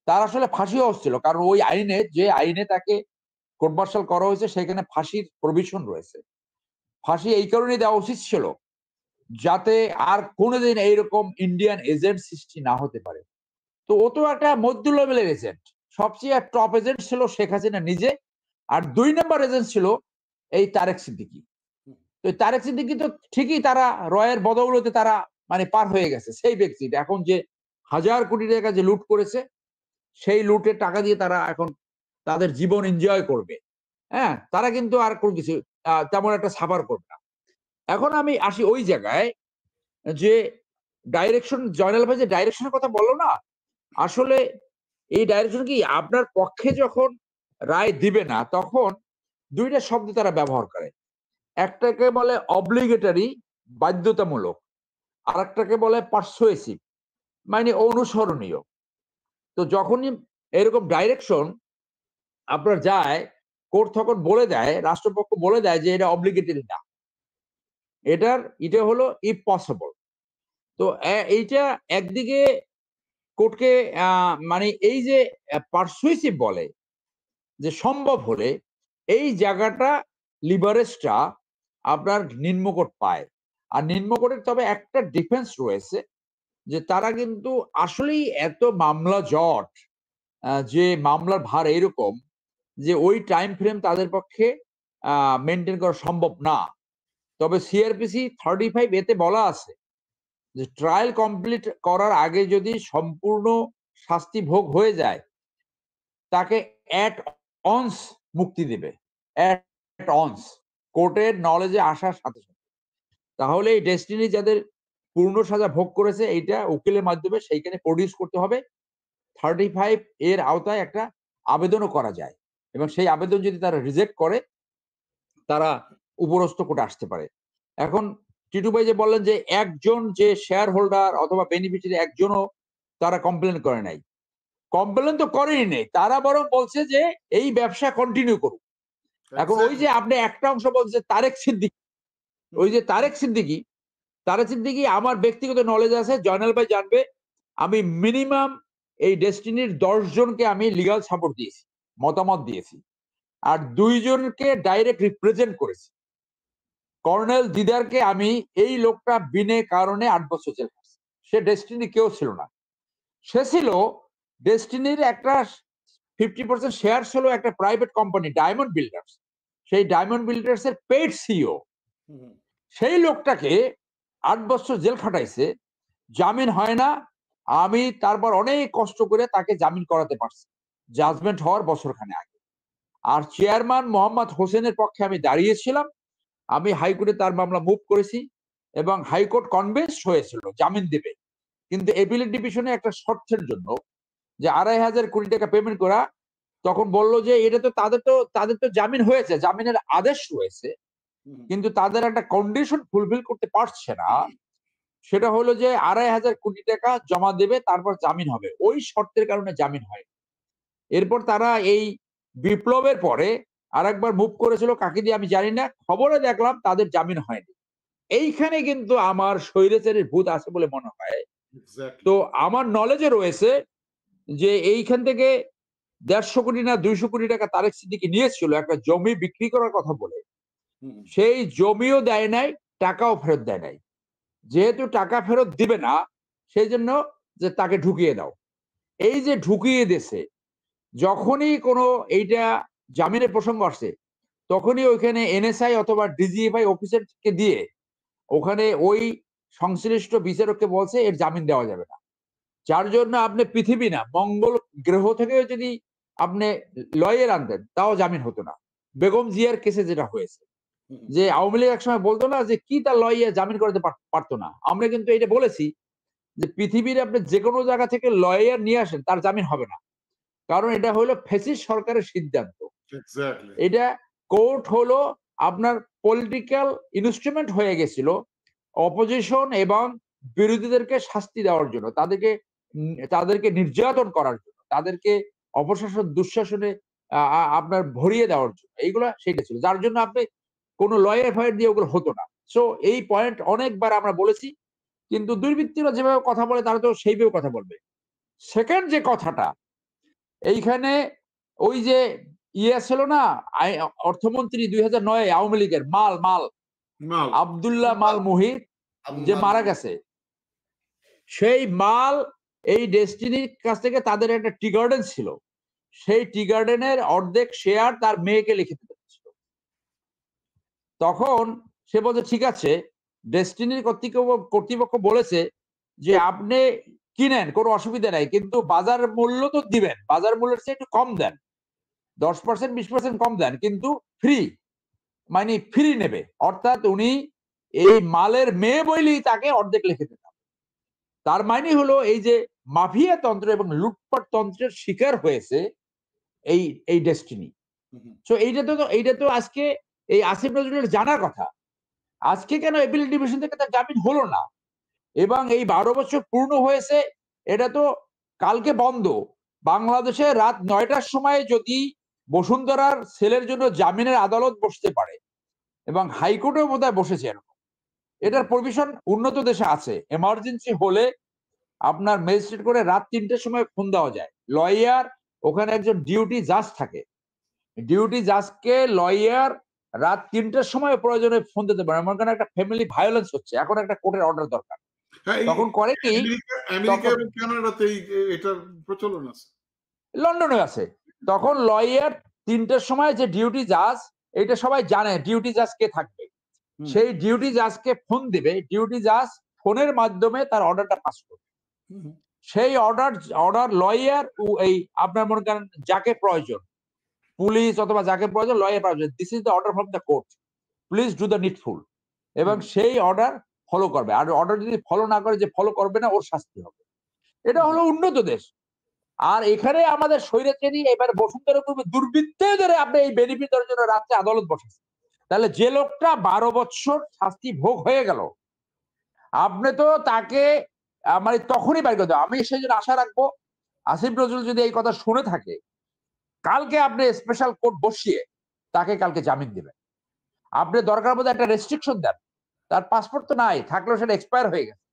তার আসলে ফাঁসি হচ্ছিল, কারণ ওই আইনে, যে আইনে তাকে কোর্ট মার্শাল করা হয়েছে, সেখানে ফাঁসির প্রভিশন রয়েছে। ফাঁসি এই কারণে দেওয়া উচিত ছিল যাতে আর কোনোদিন এইরকম ইন্ডিয়ান এজেন্ট সৃষ্টি না হতে পারে। তো ও তো একটা মধ্য লেভেলের এজেন্ট, সবচেয়ে টপ এজেন্ট ছিল শেখ হাসিনা নিজে, আর 2 নম্বর এজেন্ট ছিল এই তারেক সিদ্দিকী। তো তারেক সিদ্দিকী তো ঠিকই তারা রয়ের বদৌলতে তারা মানে পার হয়ে গেছে, সেই ব্যক্তি এখন যে 1000 কোটি টাকা যে লুট করেছে, সেই লুটের টাকা দিয়ে তারা এখন তাদের জীবন এনজয় করবে। হ্যাঁ, তারা কিন্তু আর কোনো কিছু তেমন একটা সাফার করবে না। এখন আমি আসি ওই জায়গায় যে ডাইরেকশন, জয়নাল ভাই যে ডাইরেকশনের কথা বললো না, আসলে এই ডাইরেকশন কি আপনার পক্ষে যখন রায় দিবে না, তখন 2টা শব্দ তারা ব্যবহার করে। একটাকে বলে অব্লিগেটরি, বাধ্যতামূলক, আর একটাকে বলে পারসুয়েসিভ, মানে অনুসরণীয়। তো যখনই এরকম ডাইরেকশন আপনার যায়, কোর্ট তখন বলে দেয়, রাষ্ট্রপক্ষ বলে দেয় যে এটা অব্লিগেটরি না, এটা হলো ইফ পসিবল। তো এইটা একদিকে কোর্টকে মানে এই যে পারসুয়েসিভ বলে যে সম্ভব হলে, এই জায়গাটা লিভারেজটা আপনার নিম্নকোর্ট পায়। আর নিম্নকোর্টের তবে একটা ডিফেন্স রয়েছে, যে তারা কিন্তু আসলেই এত মামলা জট, যে মামলার ভার এরকম যে ওই টাইম ফ্রেম তাদের পক্ষে মেনটেন করা সম্ভব না। তবে সিআরপিসি 35 এতে বলা আছে যে ট্রায়াল কমপ্লিট করার আগে যদি সম্পূর্ণ শাস্তি ভোগ হয়ে যায়, তাকে অ্যাট অনস মুক্তি দেবে, অ্যাট অনস, কোর্টের নলেজে আসার সাথে সাথে। তাহলে এই ডেস্টিনি যাদের পূর্ণ সাজা ভোগ করেছে, এইটা উকিলের মাধ্যমে সেইখানে প্রডিউস করতে হবে। 35 এর আওতায় একটা আবেদনও করা যায়, এবং সেই আবেদন যদি তারা রিজেক্ট করে, তারা উপরস্থ কোর্টে আসতে পারে। এখন টিটু ভাই যে বললেন যে একজন যে শেয়ার হোল্ডার অথবা বেনিফিশিয়ারি একজনও তারা কমপ্লেন করে নাই, কমপ্লেন তো করেনি নেই, তারা বরং বলছে যে এই ব্যবসা কন্টিনিউ করুক। এখন ওই যে আপনি একটা অংশ বলছে তারেক সিদ্দিকী, ওই যে তারেক সিদ্দিকী আমার ব্যক্তিগত নলেজ আছে, জয়নাল ভাই জানবে, আমি মিনিমাম এই ডেস্টিনির 10 জনকে আমি লিগাল সাপোর্ট দিয়েছি, মতামত দিয়েছি, আর 2 জনকে ডাইরেক্ট রিপ্রেজেন্ট করেছি। কর্নেল দিদারকে আমি, এই লোকটা বিনে কারণে 8 বছর জেল খাটছে, সে ডেস্টিনি কেউ ছিল না, সে ছিল ডেস্টিনির একটা 50% শেয়ার ছিল একটা প্রাইভেট কোম্পানি ডায়মন্ড বিল্ডার্স, সেই ডায়মন্ড বিল্ডার্স এর পেড সিইও। সেই লোকটাকে 8 বছর জেল খাটাইছে, জামিন হয় না, আমি তারপর অনেক কষ্ট করে তাকে জামিন করাতে পারছি, জাজমেন্ট হওয়ার বছরখানে আগে। আর চেয়ারম্যান মোহাম্মদ হোসেনের পক্ষে আমি দাঁড়িয়েছিলাম, আমি হাইকোর্টে তার মামলা মুভ করেছি এবং হাইকোর্ট কনভিন্স হয়েছিল জামিন দেবে, কিন্তু এপিলেট ডিভিশনে একটা শর্তের জন্য যে 2,500 কোটি টাকা পেমেন্ট করা, তখন বললো যে এটা তো তাদের তো জামিন হয়েছে, জামিনের আদেশ রয়েছে, কিন্তু তাদের একটা কন্ডিশন ফুলফিল করতে পারছে না, সেটা হলো যে 2,500 কোটি টাকা জমা দেবে তারপর জামিন হবে। ওই শর্তের কারণে জামিন হয়। এরপর তারা এই বিপ্লবের পরে আরেকবার মুভ করেছিল, কাকে দিয়ে আমি জানি না, খবরে দেখলাম তাদের জামিন হয়নি। এইখানে কিন্তু আমার স্বৈরাচারের ভূত আছে বলে মনে হয়। তো আমার নলেজে রয়েছে যে এইখান থেকে 150 কোটি না 200 কোটি টাকা তারেক সিদ্দিকী নিয়েছিল একটা জমি বিক্রি করার কথা বলে। সেই জমিও দেয় নাই, টাকাও ফেরত দেয় নাই। যেহেতু টাকা ফেরত দিবে না, সেই জন্য যে তাকে ঢুকিয়ে দাও। এই যে ঢুকিয়ে দিয়েছে, যখনই কোনো এইটা জামিনের প্রসঙ্গ আসছে, তখনই ওইখানে এনএসআই অথবা ডিজিএফআই অফিসারকে দিয়ে ওখানে ওই সংশ্লিষ্ট বিচারককে বলছে এর জামিন দেওয়া যাবে না। যার জন্য আপনি পৃথিবী না, মঙ্গল গ্রহ থেকেও যদি আপনি লয়ার আনতেন তাও জামিন হতো না। বেগম জিয়ার কেসে যেটা হয়েছে, যে আওয়ামী লীগ একসময় বলতো না যে কি তার লয়ার জামিন করতে পারতো না, আমরা কিন্তু এটা বলেছি যে পৃথিবীর আপনি যে কোনো জায়গা থেকে লয়ার নিয়ে আসেন তার জামিন হবে না, কারণ এটা হলো ফ্যাসিস্ট সরকারের সিদ্ধান্ত। এটা কোর্ট হলো আপনার পলিটিক্যাল ইনস্ট্রুমেন্ট হয়ে গেছিল অপোজিশন এবং বিরোধীদেরকে শাস্তি দেওয়ার জন্য, তাদেরকে নির্যাতন করার জন্য, তাদেরকে অপশাসন দুঃশাসনে আপনার ভরিয়ে দেওয়ার জন্য, এইগুলা সেটা ছিল। যার জন্য আপনি কোনো লয়ার ফায়ার দিয়ে ওগুলো হতো না। সো এই পয়েন্ট অনেকবার আমরা বলেছি, কিন্তু দুর্বৃত্তরা যেভাবে কথা বলে তারা তো সেইভাবে কথা বলবে। সেকেন্ড যে কথাটা, এইখানে ওই যে ছিল না অর্থমন্ত্রী 2009 আওয়ামী লীগের মাল আব্দুল্লাহ মাল মুহিত যে মারা গেছে, সেই মাল এই ডেস্টিনির কাছ থেকে তাদের একটা টি গার্ডেন ছিল, সেই টি গার্ডেনের অর্ধেক শেয়ার তার মেয়েকে লিখে দিতে হচ্ছিল। তখন সে বলছে ঠিক আছে, ডেস্টিনির কর্তৃপক্ষ বলেছে যে আপনি কিনেন, কোনো অসুবিধা নাই, কিন্তু বাজার মূল্য তো দিবেন, বাজার মূল্যের চেয়ে একটু কম দেন, 10% 20% কম দেন, কিন্তু ফ্রি, মানে ফ্রি নেবে। অর্থাৎ উনি এই মালের মেয়ে বইলেই তাকে অর্ধেক লিখে দিতাম। তার মানে হলো এই যে মাফিয়া তন্ত্র এবং লুটপাট তন্ত্রের শিকার হয়েছে এই ডেস্টিনি। সো এইটা তো আজকে এই আসিফ নজরুলের জানার কথা। আজকে কেন এপিলেট ডিভিশন থেকে তার জামিন হলো না? এবং এই 12 বছর পূর্ণ হয়েছে, এটা তো কালকে বন্ধ। বাংলাদেশে রাত 9টার সময় যদি বসুন্ধরার সেলের জন্য জামিনের আদালত বসতে পারে, এবং হাইকোর্টেও বোধহয় বসেছে এরকম, এটার প্রভিশন উন্নত দেশে আছে। এমার্জেন্সি হলে আপনার ম্যাজিস্ট্রেট করে রাত 3টের সময় ফোন দেওয়া যায়। লয়ার, ওখানে একজন ডিউটি জাজ থাকে, ডিউটি জাজকে লয়ার রাত 3টের সময় প্রয়োজনে ফোন দিতে পারে। এমন একটা ফ্যামিলি ভায়োলেন্স হচ্ছে, এখন একটা কোর্টের অর্ডার দরকার, তখন করে কি, আমেরিকা এবং কানাডাতে এটার প্রচলন আছে, লন্ডনে আছে। তখন লয়ার 3টের সময় যে ডিউটি জাজ, এটা সবাই জানে ডিউটি জাজ কে থাকবে, সেই ডিউটি জাজকে ফোন দিবে, ডিউটি জাজ ফোনের মাধ্যমে তার অর্ডারটা পাস করবে। সেই অর্ডার লয়ার এই আপনার মনে করেন যাকে প্রয়োজন, পুলিশ অথবা যাকে প্রয়োজন, লয়ার প্রয়োজন, this is the order from the court, please do the needful, এবং সেই অর্ডার ফলো করবে। আর অর্ডার যদি ফলো না করে, যে ফলো করবে না ওর শাস্তি হবে। এটা হলো উন্নত দেশ। আর এখানে আমাদের স্বৈরাচারী এবার বসুন্ধরা পূর্বে দুর্বৃত্তদের আপনি এই বেনিফিট দেওয়ার জন্য রাত্রে আদালত বসেছে। তাহলে যে লোকটা 12 বছর শাস্তি ভোগ হয়ে গেল, আপনি তো তাকে মানে তখনই বাইর করে দেন। আমি সেই জন্য আশা রাখবো আসিফ নজরুল যদি এই কথা শুনে থাকে, কালকে আপনি স্পেশাল কোর্ট বসিয়ে তাকে কালকে জামিন দিবেন। আপনি দরকার বোধ একটা রেস্ট্রিকশন দেন, তার পাসপোর্ট তো নাই, থাকলেও সেটা এক্সপায়ার হয়ে গেছে,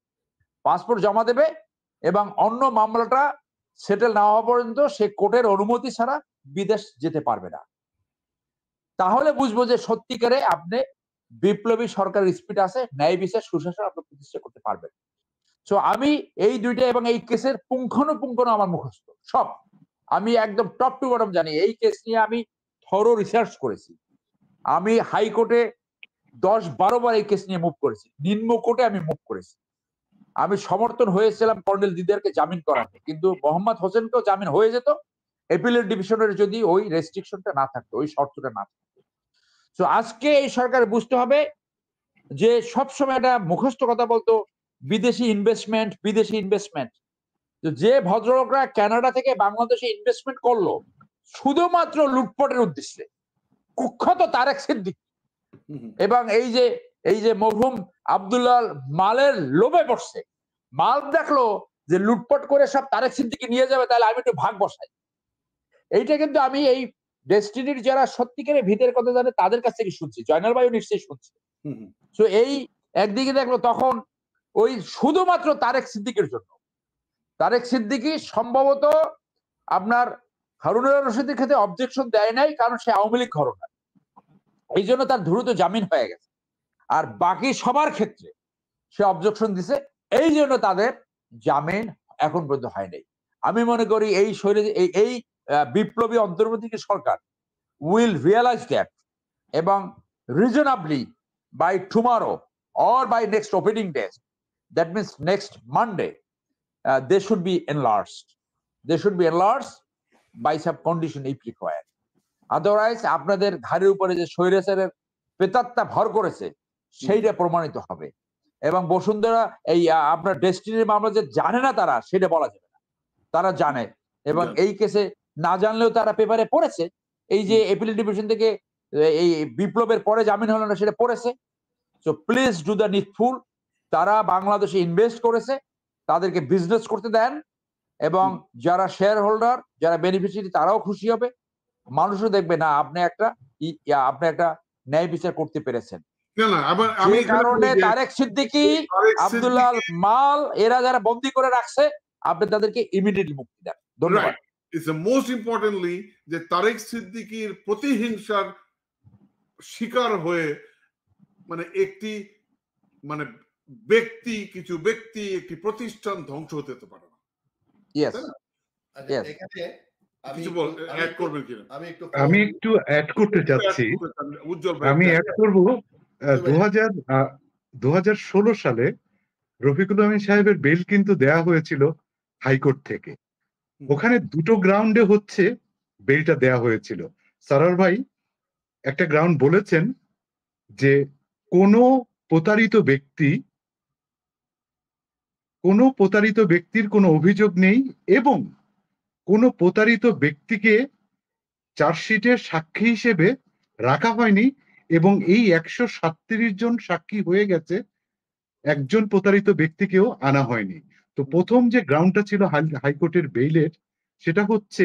পাসপোর্ট জমা দেবে এবং অন্য মামলাটা সেটেল না হওয়া পর্যন্ত সে কোর্টের অনুমতি ছাড়া বিদেশ যেতে পারবে না। তাহলে বুঝবো যে সত্যিকারে আপনি বিপ্লবী সরকারের স্পিড আছে, ন্যায় বিচার সুশাসন আপনি প্রতিষ্ঠা করতে পারবেন। তো আমি এই দুইটা এবং এই কেসের পুঙ্খানুপুঙ্খ আমার মুখস্থ সব, আমি একদম টপ টু বটম জানি। এই কেস নিয়ে আমি থরো রিসার্চ করেছি। আমি হাইকোর্টে 10-12 বার এই কেস নিয়ে মুভ করেছি, নিম্ন কোর্টে আমি মুভ করেছি। আমি সমর্থন হয়েছিলাম কর্নেল দিদারকে জামিন করাতে, কিন্তু মোহাম্মদ হোসেনকেও জামিন হয়ে যেত এপিলেট ডিভিশনের যদি ওই রেস্ট্রিকশনটা না থাকতো, ওই শর্তটা না থাকতো। তো আজকে এই সরকার বুঝতে হবে যে সবসময় একটা মুখস্থ কথা বলতো বিদেশি ইনভেস্টমেন্ট। যে ভদ্রলোকরা কানাডা থেকে বাংলাদেশে ইনভেস্টমেন্ট করলো শুধুমাত্র লুটপাটের উদ্দেশ্যে, কুখ্যাত তারেক সিদ্দিকী এবং এই যে মরহুম আব্দুল্লাহ মালের লোভে পড়ছে, মাল দেখলো যে লুটপাট করে সব তারেক সিদ্দিকী নিয়ে যাবে, তাহলে আমি একটু ভাগ বসাই। এইটা কিন্তু আমি এই ডেস্টিনির যারা সত্যিকারের ভিতের কথা জানে তাদের কাছ থেকে শুনছি, জয়নাল ভাইও নিশ্চয়ই শুনছি। তো এই একদিকে দেখলো তখন ওই শুধুমাত্র তারেক সিদ্দিকের জন্য, তারেক সিদ্দিকী সম্ভবত আপনার হারুনুর রশিদের ক্ষেত্রে অবজেকশন দেয় নাই, কারণ সে আওয়ামী লীগ ঘরনা, এই জন্য তার দ্রুত জামিন হয়ে গেছে। আর বাকি সবার ক্ষেত্রে সে অবজেকশন দিছে, এই জন্য তাদের জামিন এখন পর্যন্ত হয় নাই। আমি মনে করি এই বিপ্লবী অন্তর্বর্তী সরকার উইল রিয়েলাইজ দ্যাট, এবং reasonably by tomorrow or by next opening day, that means next Monday, they should be enlarged. They should be enlarged by some condition if required. Otherwise, আপনাদের ঘাড়ের উপরে যে স্বৈরাচারের প্রেতাত্মা ভর করেছে সেইটা প্রমাণিত হবে। এবং বসুন্ধরা এই আপনার ডেস্টিনির মামলা যে জানে না তারা, সেটা বলা যাবে না, তারা জানে। এবং এই কেসে না জানলেও তারা পেপারে পড়েছে, এই যে এপিল ডিভিশন থেকে এই বিপ্লবের পরে জামিন হলো না সেটা পড়েছে। So please do the needful. তারা বাংলাদেশে ইনভেস্ট করেছে, তাদেরকে বিজনেস করতে দেন, এবং যারা শেয়ার হোল্ডার, যারা বেনিফিশিয়ারি, তারাও খুশি হবে। মানুষও দেখবে না আপনি একটা ন্যায় বিচার করতে পেরেছেন। যে কারণে তারেক সিদ্দিকী, আব্দুল্লাহ মাল, এরা যারা বন্দী করে রাখছে, আপনি তাদেরকে ইমিডিয়েটলি মুক্তি দেন। ধন্যবাদ। ইটস মোস্ট ইম্পর্টেন্টলি যে তারেক সিদ্দিকীর প্রতিহিংসার শিকার হয়ে মানে কিছু ব্যক্তি একটি প্রতিষ্ঠান ধ্বংস হতে পারে না। আমি একটু অ্যাড করতে চাচ্ছি। আমি অ্যাড করব 2016 সালে রফিকুল আমিন সাহেবের বেল কিন্তু দেয়া হয়েছিল হাইকোর্ট থেকে। ওখানে দুটো গ্রাউন্ডে হচ্ছে বেলটা দেয়া হয়েছিল। সারার ভাই একটা গ্রাউন্ড বলেছেন যে কোনো প্রতারিত ব্যক্তির কোনো অভিযোগ নেই এবং কোনো প্রতারিত ব্যক্তিকে চার্জশিটের সাক্ষী হিসেবে রাখা হয়নি, এবং এই 137 জন সাক্ষী হয়ে গেছে, একজন প্রতারিত ব্যক্তিকেও আনা হয়নি। তো প্রথম যে গ্রাউন্ডটা ছিল হাইকোর্টের বেইলের, সেটা হচ্ছে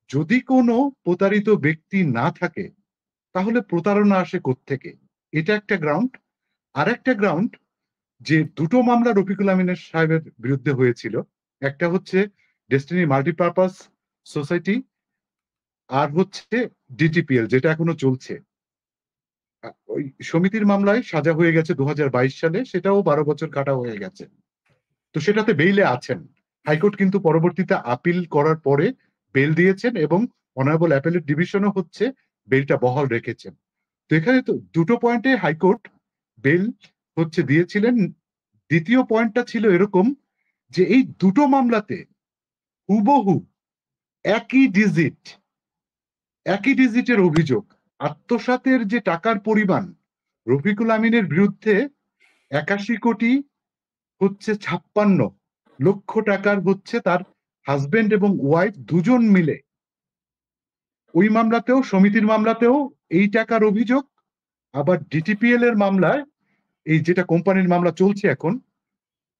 যদি কোনো প্রতারিত ব্যক্তি না থাকে তাহলে প্রতারণা আসে কোত্থেকে, এটা একটা গ্রাউন্ড। আর একটা গ্রাউন্ড যে দুটো মামলা রফিকুল আমিনের সাহেবের বিরুদ্ধে হয়েছিল, একটা হচ্ছে ডেস্টিনি মাল্টিপারপাস সোসাইটি, আর হচ্ছে ডিটিপিএল যেটা এখনো চলছে। ওই সমিতির মামলায় সাজা হয়ে গেছে 2022 সালে, সেটাও 12 বছর কাটা হয়ে গেছে। তো সেটাতে বেইলে আছেন। হাইকোর্ট কিন্তু পরবর্তীতে আপিল করার পরে বেল দিয়েছেন, এবং অনারেবল অ্যাপেলেট ডিভিশনও হচ্ছে বেলটা বহাল রেখেছেন। তো এখানে তো দুটো পয়েন্টে হাইকোর্ট বেল হচ্ছে দিয়েছিলেন। দ্বিতীয় পয়েন্টটা ছিল এরকম যে এই দুটো মামলাতে হুবহু একই ডিজিটের অভিযোগ, আত্মসাতের যে টাকার পরিমাণ রফিকুল আমিনের বিরুদ্ধে 81 কোটি হচ্ছে 56 লক্ষ টাকার হচ্ছে তার হাজবেন্ড এবং ওয়াইফ দুজন মিলে। ওই মামলাতেও, সমিতির মামলাতেও এই টাকার অভিযোগ, আবার ডিটিপিএল এর মামলায়, এই যেটা কোম্পানির মামলা চলছে এখন,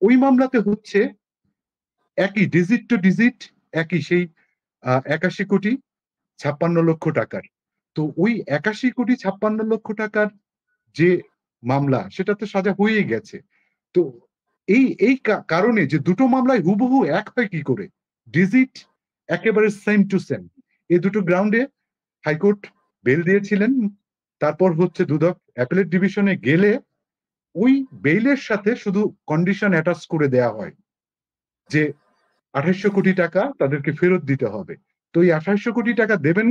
ওই মামলাতে হচ্ছে একই ডিজিট টু ডিজিট, একই সেই 81 কোটি 56 লক্ষ টাকার। তো ওই 81 কোটি 56 লক্ষ টাকার যে মামলা, সেটাতে সাজা হয়ে গেছে। তো এই কারণে যে দুটো মামলায় হুবহু এক হয় কি করে, ডিজিট একেবারে সেম টু সেম, এই দুটো গ্রাউন্ডে হাইকোর্ট বেল দিয়েছিলেন। তারপর হচ্ছে দুদক অ্যাপেলেট ডিভিশনে গেলে ওই বেইলের সাথে শুধু কন্ডিশন অ্যাটাচ করে দেয়া হয় যে 2800 কোটি টাকা তাদেরকে ফেরত দিতে হবে। তো এই 2800 কোটি টাকা দেবেন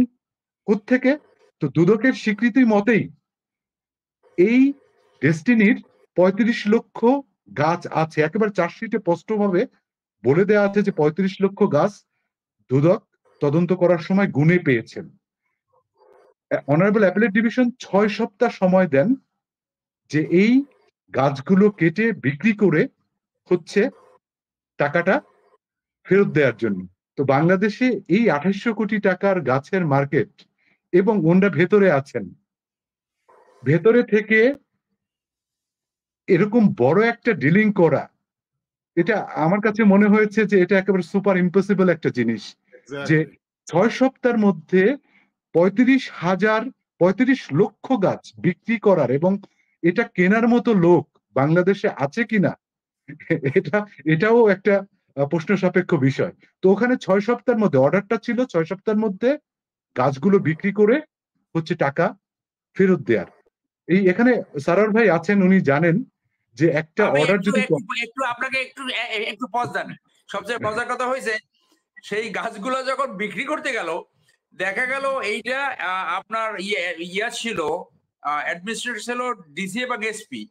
কোত্থেকে? তো দুদকের স্বীকৃতি মতেই এই ডেস্টিনির 35 লক্ষ গাছ আছে, একেবারে চার্জশিটে স্পষ্টভাবে বলে দেওয়া আছে যে 35 লক্ষ গাছ দুদক তদন্ত করার সময় গুনে পেয়েছেন। অনারেবল অ্যাপেলেট ডিভিশন 6 সপ্তাহ সময় দেন যে এই গাছগুলো কেটে বিক্রি করে হচ্ছে টাকাটা ফেরত দেওয়ার জন্য। তো বাংলাদেশে এই 2800 কোটি টাকার গাছের মার্কেট, এবং ওনারা ভেতরে আছেন, ভেতরে থেকে এরকম বড় একটা ডিলিং করা, এটা আমার কাছে মনে হয়েছে যে এটা একেবারে সুপার ইম্পসিবল একটা জিনিস। যে 6 সপ্তাহের মধ্যে 35 লক্ষ গাছ বিক্রি করার, এবং এটা কেনার মতো লোক বাংলাদেশে আছে কিনা এটাও একটা প্রশ্ন সাপেক্ষ বিষয়। তো ওখানে 6 সপ্তাহের মধ্যে অর্ডারটা ছিল, 6 সপ্তাহের মধ্যে গাছগুলো বিক্রি করে হচ্ছে টাকা ফেরত দেওয়ার। এখানে সারার ভাই আছেন, উনি জানেন যে একটা অর্ডার যদি একটু আপনাকে একটু পজ দেন। সবচেয়ে মজার কথা হয়েছে, সেই গাছগুলো যখন বিক্রি করতে গেল, দেখা গেল এইটা আপনার ইয়া ছিল, অ্যাডমিনিস্ট্রেটর ছিল ডিসি এবং এসপি।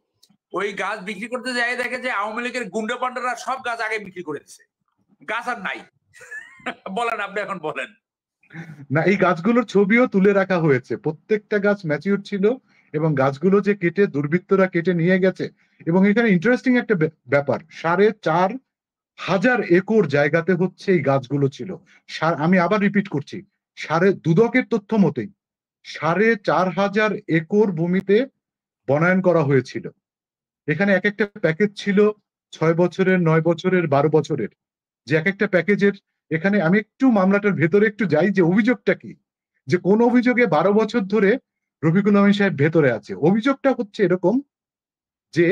ওই গাছ বিক্রি করতে যায়, দেখে যে আওয়ামী লীগের গুন্ডা পান্ডারা সব গাছ আগে বিক্রি করে দিচ্ছে, গাছ আর নাই। বলেন, আপনি এখন বলেন। না, এই গাছগুলোর ছবিও তুলে রাখা হয়েছে, প্রত্যেকটা গাছ ম্যাচিউর ছিল, এবং গাছগুলো যে কেটে দুর্বৃত্তরা কেটে নিয়ে গেছে। এবং এখানে ইন্টারেস্টিং একটা ব্যাপার, 4,500 একর জায়গাতে হচ্ছে এই গাছগুলো ছিল। আমি আবার রিপিট করছি, দুদকের তথ্য মতেই 4,500 একর ভূমিতে বনায়ন করা হয়েছিল। এখানে এক একটা প্যাকেজ ছিল 6 বছরের, 9 বছরের, 12 বছরের, যে এক একটা প্যাকেজের। এখানে আমি একটু মামলাটার ভেতরে একটু যাই, যে অভিযোগটা কি, যে কোন অভিযোগে 12 বছর ধরে রফিকুল আমিন সাহেব ভেতরে আছে। অভিযোগটা হচ্ছে এরকম যে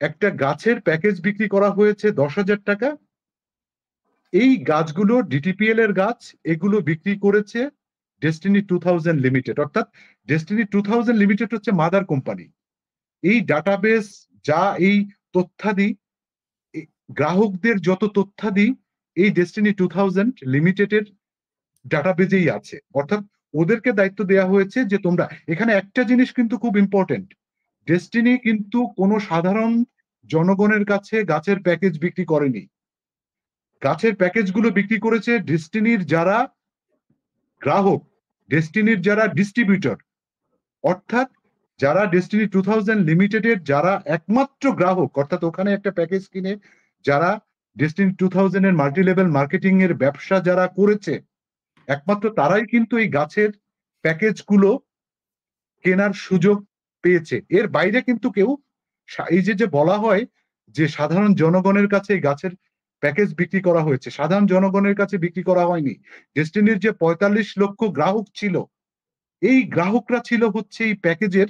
একটা গাছের প্যাকেজ বিক্রি করা হয়েছে 10,000 টাকা, এই গাছগুলো ডিটিপিএল এর গাছ, এগুলো বিক্রি করেছে ডেস্টিনি 2000 লিমিটেড। অর্থাৎ ডেস্টিনি 2000 লিমিটেড হচ্ছে মাদার কোম্পানি। এই ডাটাবেস যা এই তথ্যাদি, গ্রাহকদের যত তথ্যাদি এই ডেস্টিনি 2000 লিমিটেডের ডাটাবেজেই আছে। অর্থাৎ ওদেরকে দায়িত্ব দেওয়া হয়েছে যে তোমরা, এখানে একটা জিনিস কিন্তু খুব ইম্পর্টেন্ট, ডেস্টিনি কিন্তু কোনো সাধারণ জনগণের কাছে গাছের প্যাকেজ বিক্রি করেনি। গাছের প্যাকেজগুলো বিক্রি করেছে ডেস্টিনির যারা গ্রাহক, ডেস্টিনির যারা ডিস্ট্রিবিউটর, অর্থাৎ যারা ডেস্টিনি 2000 লিমিটেডের যারা একমাত্র গ্রাহক, অর্থাৎ ওখানে একটা প্যাকেজ কিনে যারা ডেস্টিনি 2000 এর মাল্টি লেভেল মার্কেটিং এর ব্যবসা যারা করেছে, একমাত্র তারাই কিন্তু এই গাছের প্যাকেজগুলো কেনার সুযোগ পেয়েছে। এর বাইরে কিন্তু কেউ, এই যে বলা হয় যে সাধারণ জনগণের কাছে এই গাছের প্যাকেজ বিক্রি করা হয়েছে, সাধারণ জনগণের কাছে বিক্রি করা হয়নি। ডেস্টিনির যে 45 লক্ষ গ্রাহক ছিল, এই গ্রাহকরা ছিল হচ্ছে এই প্যাকেজের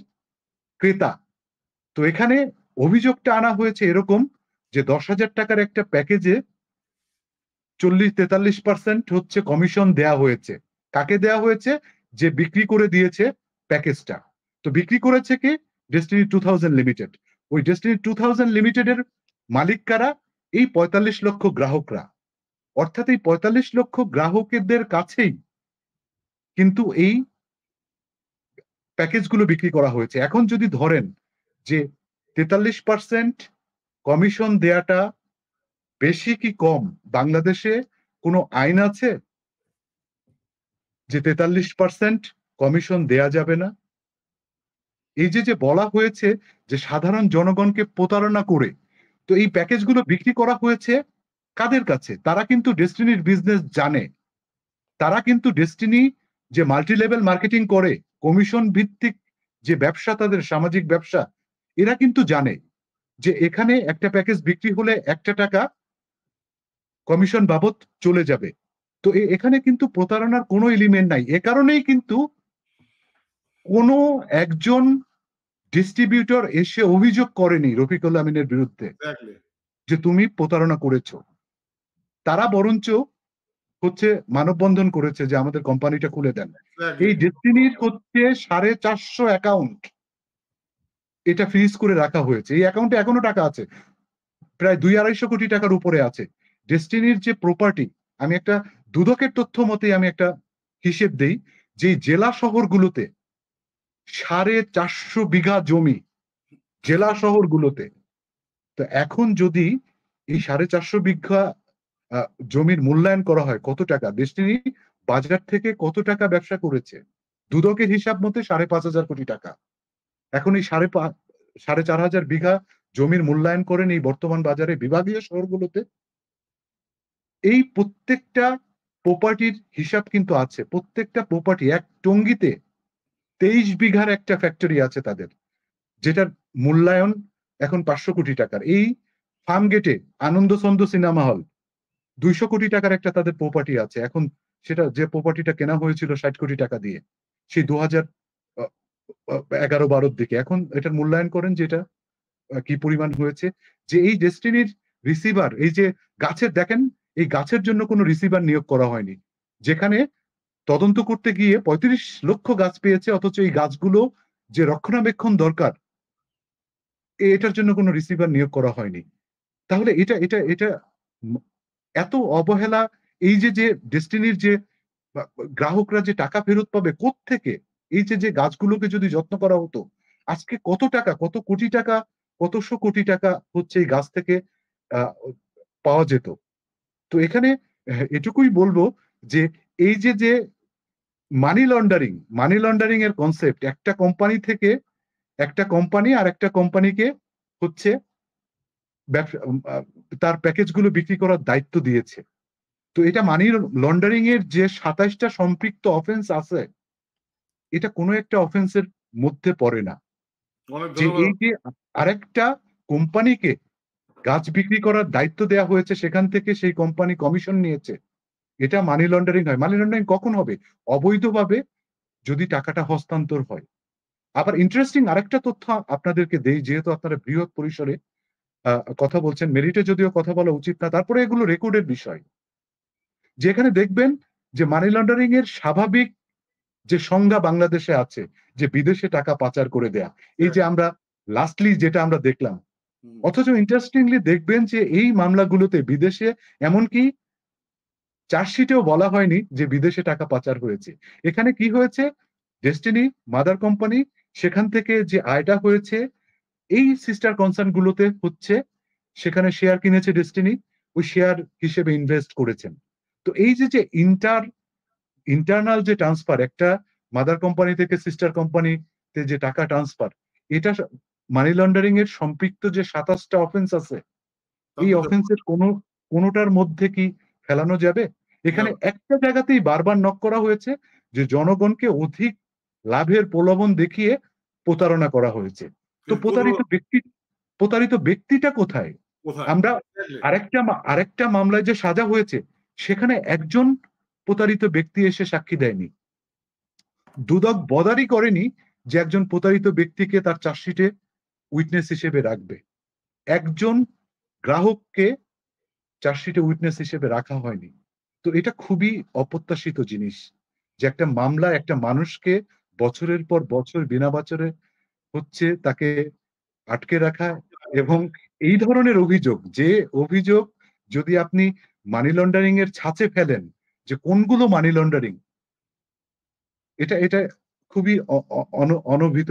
ক্রেতা। তো এখানে অভিযোগটা আনা হয়েছে এরকম যে 10,000 টাকার একটা প্যাকেজে 40-43% হচ্ছে কমিশন দেয়া হয়েছে। কাকে দেয়া হয়েছে? যে বিক্রি করে দিয়েছে প্যাকেজটা। তো বিক্রি করেছে কি? Destiny 2000 limited. ওই ডেস্টিনি 2000 লিমিটেডের মালিক কারা? এই 45 লক্ষ গ্রাহকরা। অর্থাৎ এই 45 লক্ষ গ্রাহকদের কাছেই কিন্তু এই প্যাকেজগুলো বিক্রি করা হয়েছে। এখন যদি ধরেন যে 43% কমিশন দেয়াটা বেশি কি কম, বাংলাদেশে কোনো আইন আছে যে 43% কমিশন দেয়া যাবে না? এই যে বলা হয়েছে যে সাধারণ জনগণকে প্রতারণা করে, তো এই প্যাকেজগুলো বিক্রি করা হয়েছে কাদের কাছে? তারা কিন্তু ডেস্টিনির বিজনেস জানে, তারা কিন্তু ডেস্টিনি যে মাল্টি লেভেল মার্কেটিং করে, কমিশন ভিত্তিক যে ব্যবসা, তাদের সামাজিক ব্যবসা, এরা কিন্তু জানে যে এখানে একটা প্যাকেজ বিক্রি হলে 1 টাকা কমিশন বাবদ চলে যাবে। তো এখানে কিন্তু প্রতারণার কোনো এলিমেন্ট নাই। এ কারণেই কিন্তু কোনো একজন ডিস্ট্রিবিউটর এসে অভিযোগ করেনি রফিকুল আমিনের বিরুদ্ধে যে তুমি প্রতারণা করেছো। তারা বরঞ্চ হচ্ছে মানববন্ধন করেছে যে আমাদের কোম্পানিটা খুলে দেন। এই ডেস্টিনির হচ্ছে 450 অ্যাকাউন্ট এটা ফ্রিজ করে রাখা হয়েছে। এই অ্যাকাউন্টে এখনো টাকা আছে, প্রায় 2-250 কোটি টাকার উপরে আছে। ডেস্টিনির যে প্রপার্টি, আমি একটা দুদকের তথ্য মতে আমি একটা হিসেব দেই, যে জেলা শহরগুলোতে 450 বিঘা জমি, জেলা শহরগুলোতে। তো এখন যদি এই 450 বিঘা জমির মূল্যায়ন করা হয় কত টাকা, ডেস্টিনি বাজার থেকে কত টাকা ব্যবসা করেছে, দুদকের হিসাব মতে 5,500 কোটি টাকা। এখন এই 4,500 বিঘা জমির মূল্যায়ন করেন এই বর্তমান বাজারে বিভাগীয় শহরগুলোতে। এই প্রত্যেকটা প্রপার্টির হিসাব কিন্তু আছে। প্রত্যেকটা প্রপার্টি এক টঙ্গীতে 23 বিঘার একটা ফ্যাক্টরি আছে তাদের, যেটার মূল্যায়ন এখন 500 কোটি টাকার। এই ফার্ম গেটে আনন্দ ছন্দ সিনেমা হল 200 কোটি টাকার একটা তাদের প্রপার্টি আছে। এখন সেটা যে প্রপার্টিটা কেনা হয়েছিল 60 কোটি টাকা দিয়ে, সেই 2011-12 দিকে, এখন এটার মূল্যায়ন করেন যে এটা কি পরিমাণ হয়েছে। যে এই ডেস্টিনির রিসিভার, এই যে গাছের, দেখেন এই গাছের জন্য কোনো রিসিভার নিয়োগ করা হয়নি, যেখানে তদন্ত করতে গিয়ে 35 লক্ষ গাছ পেয়েছে, অথচ এই গাছগুলো যে রক্ষণাবেক্ষণ দরকার এটার জন্য কোনো রিসিভার নিয়োগ করা হয়নি। তাহলে এটা এটা এটা এত অবহেলা, এই যে যে ডেস্টিনির যে গ্রাহকরা যে টাকা ফেরত পাবে কোত্থেকে, এই যে যে গাছগুলোকে যদি যত্ন করা হতো, আজকে কত টাকা, কত কোটি টাকা, কতশো কোটি টাকা হচ্ছে এই গাছ থেকে পাওয়া যেত। তো এখানে এটুকুই বলবো যে এই যে যে মানি লন্ডারিং এর কনসেপ্ট, একটা কোম্পানি থেকে একটা কোম্পানি আর একটা কোম্পানিকে হচ্ছে তার প্যাকেজগুলো বিক্রি করার দায়িত্ব দিয়েছে। তো এটা মানি লন্ডারিং এর যে 27টা সম্পৃক্ত অফেন্স আছে, এটা কোনো একটা অফেন্সের মধ্যে পড়ে না। যে এই যে আরেকটা কোম্পানিকে গাছ বিক্রি করার দায়িত্ব দেওয়া হয়েছে, সেখান থেকে সেই কোম্পানি কমিশন নিয়েছে, এটা মানি লন্ডারিং হয়। মানি লন্ডারিং কখন হবে? অবৈধভাবে যদি টাকাটা হস্তান্তর হয়। আবার ইন্টারেস্টিং আরেকটা তথ্য আপনাদেরকে দেই, যেহেতু আপনারা বৃহৎ পরিসরে কথা বলছেন, মেরিটে যদিও কথা বলা উচিত না, তারপরে এগুলো রেকর্ডের বিষয়। যেখানে দেখবেন যে মানি লন্ডারিং এর স্বাভাবিক যে সংজ্ঞা বাংলাদেশে আছে, যে বিদেশে টাকা পাচার করে দেয়া, এই যে আমরা লাস্টলি যেটা আমরা দেখলাম, অথচ ইন্টারেস্টিংলি দেখবেন যে এই মামলাগুলোতে বিদেশে, এমনকি চার্জশিটেও বলা হয়নি যে বিদেশে টাকা পাচার হয়েছে। এখানে কি হয়েছে? ডেস্টিনি মাদার কোম্পানি, সেখান থেকে যে আয়টা হয়েছে এই সিস্টার কনসার্ন গুলোতে হচ্ছে, সেখানে শেয়ার কিনেছে ডেস্টিনি, ওই শেয়ার হিসেবে ইনভেস্ট করেছেন। তো এই যে যে ইন্টারনাল যে ট্রান্সফার, একটা মাদার কোম্পানি থেকে সিস্টার কোম্পানিতে যে টাকা ট্রান্সফার, এটা মানি লন্ডারিং এর সম্পৃক্ত যে 27টা অফেন্স আছে, এই অফেন্সের কোনোটার মধ্যে কি ফেলানো যাবে? এখানে একটা জায়গাতেই বারবার নক করা হয়েছে যে জনগণকে অধিক লাভের প্রলোভন দেখিয়ে প্রতারণা করা হয়েছে। তো প্রতারিত ব্যক্তিটা কোথায়? আমরা আরেকটা মামলায় যে সাজা হয়েছে, সেখানে একজন প্রতারিত ব্যক্তি এসে সাক্ষী দেয়নি। দুদক বদারই করেনি যে একজন প্রতারিত ব্যক্তিকে তার চার্জশিটে উইটনেস হিসেবে রাখবে। একজন গ্রাহককে চার্জশিটে উইটনেস হিসেবে রাখা হয়নি। তো এটা খুবই অপ্রত্যাশিত জিনিস, যে একটা মামলা একটা মানুষকে বছরের পর বছর বিনা বছরে হচ্ছে তাকে আটকে রাখা, এবং এই ধরনের অভিযোগ, যে অভিযোগ যদি আপনি মানি লন্ডারিং এর ছাঁচে ফেলেন যে কোনগুলো মানি লন্ডারিং, এটা এটা খুবই অনভিহিত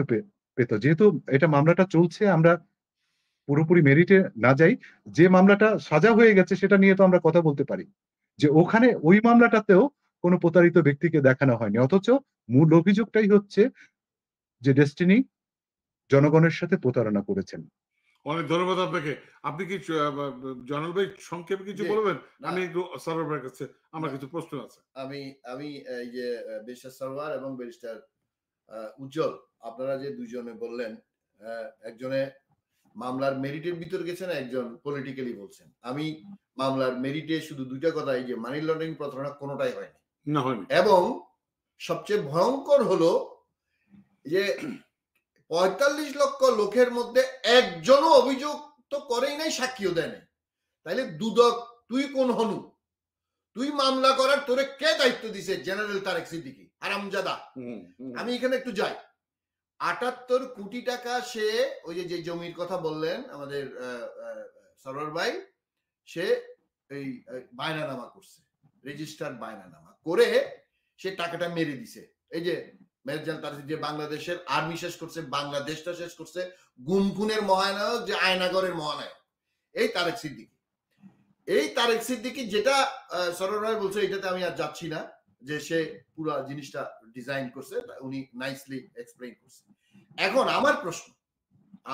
পেত। যেহেতু এটা মামলাটা চলছে, আমরা পুরোপুরি মেরিটে না যাই, যে মামলাটা সাজা হয়ে গেছে সেটা নিয়ে তো আমরা কথা বলতে পারি, যে ওখানে ওই মামলাটাতেও কোনো প্রতারিত ব্যক্তিকে দেখানো হয়নি, অথচ মূল অভিযোগটাই হচ্ছে যে ডেস্টিনি জনগণের সাথে প্রতারণা করেছেন। অনেক ধন্যবাদ আপনাকে। আপনি কি জনাল ভাই সংক্ষেপে কিছু বলবেন? আমি একটু সরওয়ার ভাইয়ের কাছে, আমার কিছু প্রশ্ন আছে। আমি এই যে ব্যারিস্টার সরওয়ার এবং ব্যারিস্টার উজ্জ্বল, আপনারা যে দুইজনে বললেন, একজনে মামলার মেরিটের ভিতর গেছেন, একজন পলিটিক্যালি বলছেন। আমি মামলার মেরিটে শুধু দুইটা কথা, এই যে মানি লন্ডারিং প্রতারণা কোনোটাই হয়নি না, হয়নি। এবং সবচেয়ে ভয়ঙ্কর হলো যে 45 লক্ষ লোকের মধ্যে একজনও অভিযোগ তো করেই নাই, সাক্ষীও দেয় নাই। তাইলে দুদক তুই কোন হনু? তুই মামলা করার তোরে কে দায়িত্ব দিছে? জেনারেল তারেক সিদ্দিকী হারামজাদা। আমি এখানে একটু যাই। 78 কোটি টাকা সে, ওই যে জমির কথা বললেন আমাদের সরওয়ার ভাই, সে এই বায়নানামা করছে, রেজিস্টার্ড বায়নানামা করে সে টাকাটা মেরে দিছে। এই যে মেরজান তার যে বাংলাদেশের আর্মি শেষ করছে, বাংলাদেশটা শেষ করছে, গুম খুনের মহানায়ক, যে আয়নাগরের মহানায়ক, এই তারেক সিদ্দিকী। এই তারেক সিদ্দিকী যেটা সরওয়ার ভাই বলছে, এটাতে আমি আর যাচ্ছি না। যে সে পুরো জিনিসটা ডিজাইন করছে, উনি নাইসলি এক্সপ্লেইন করছে। এখন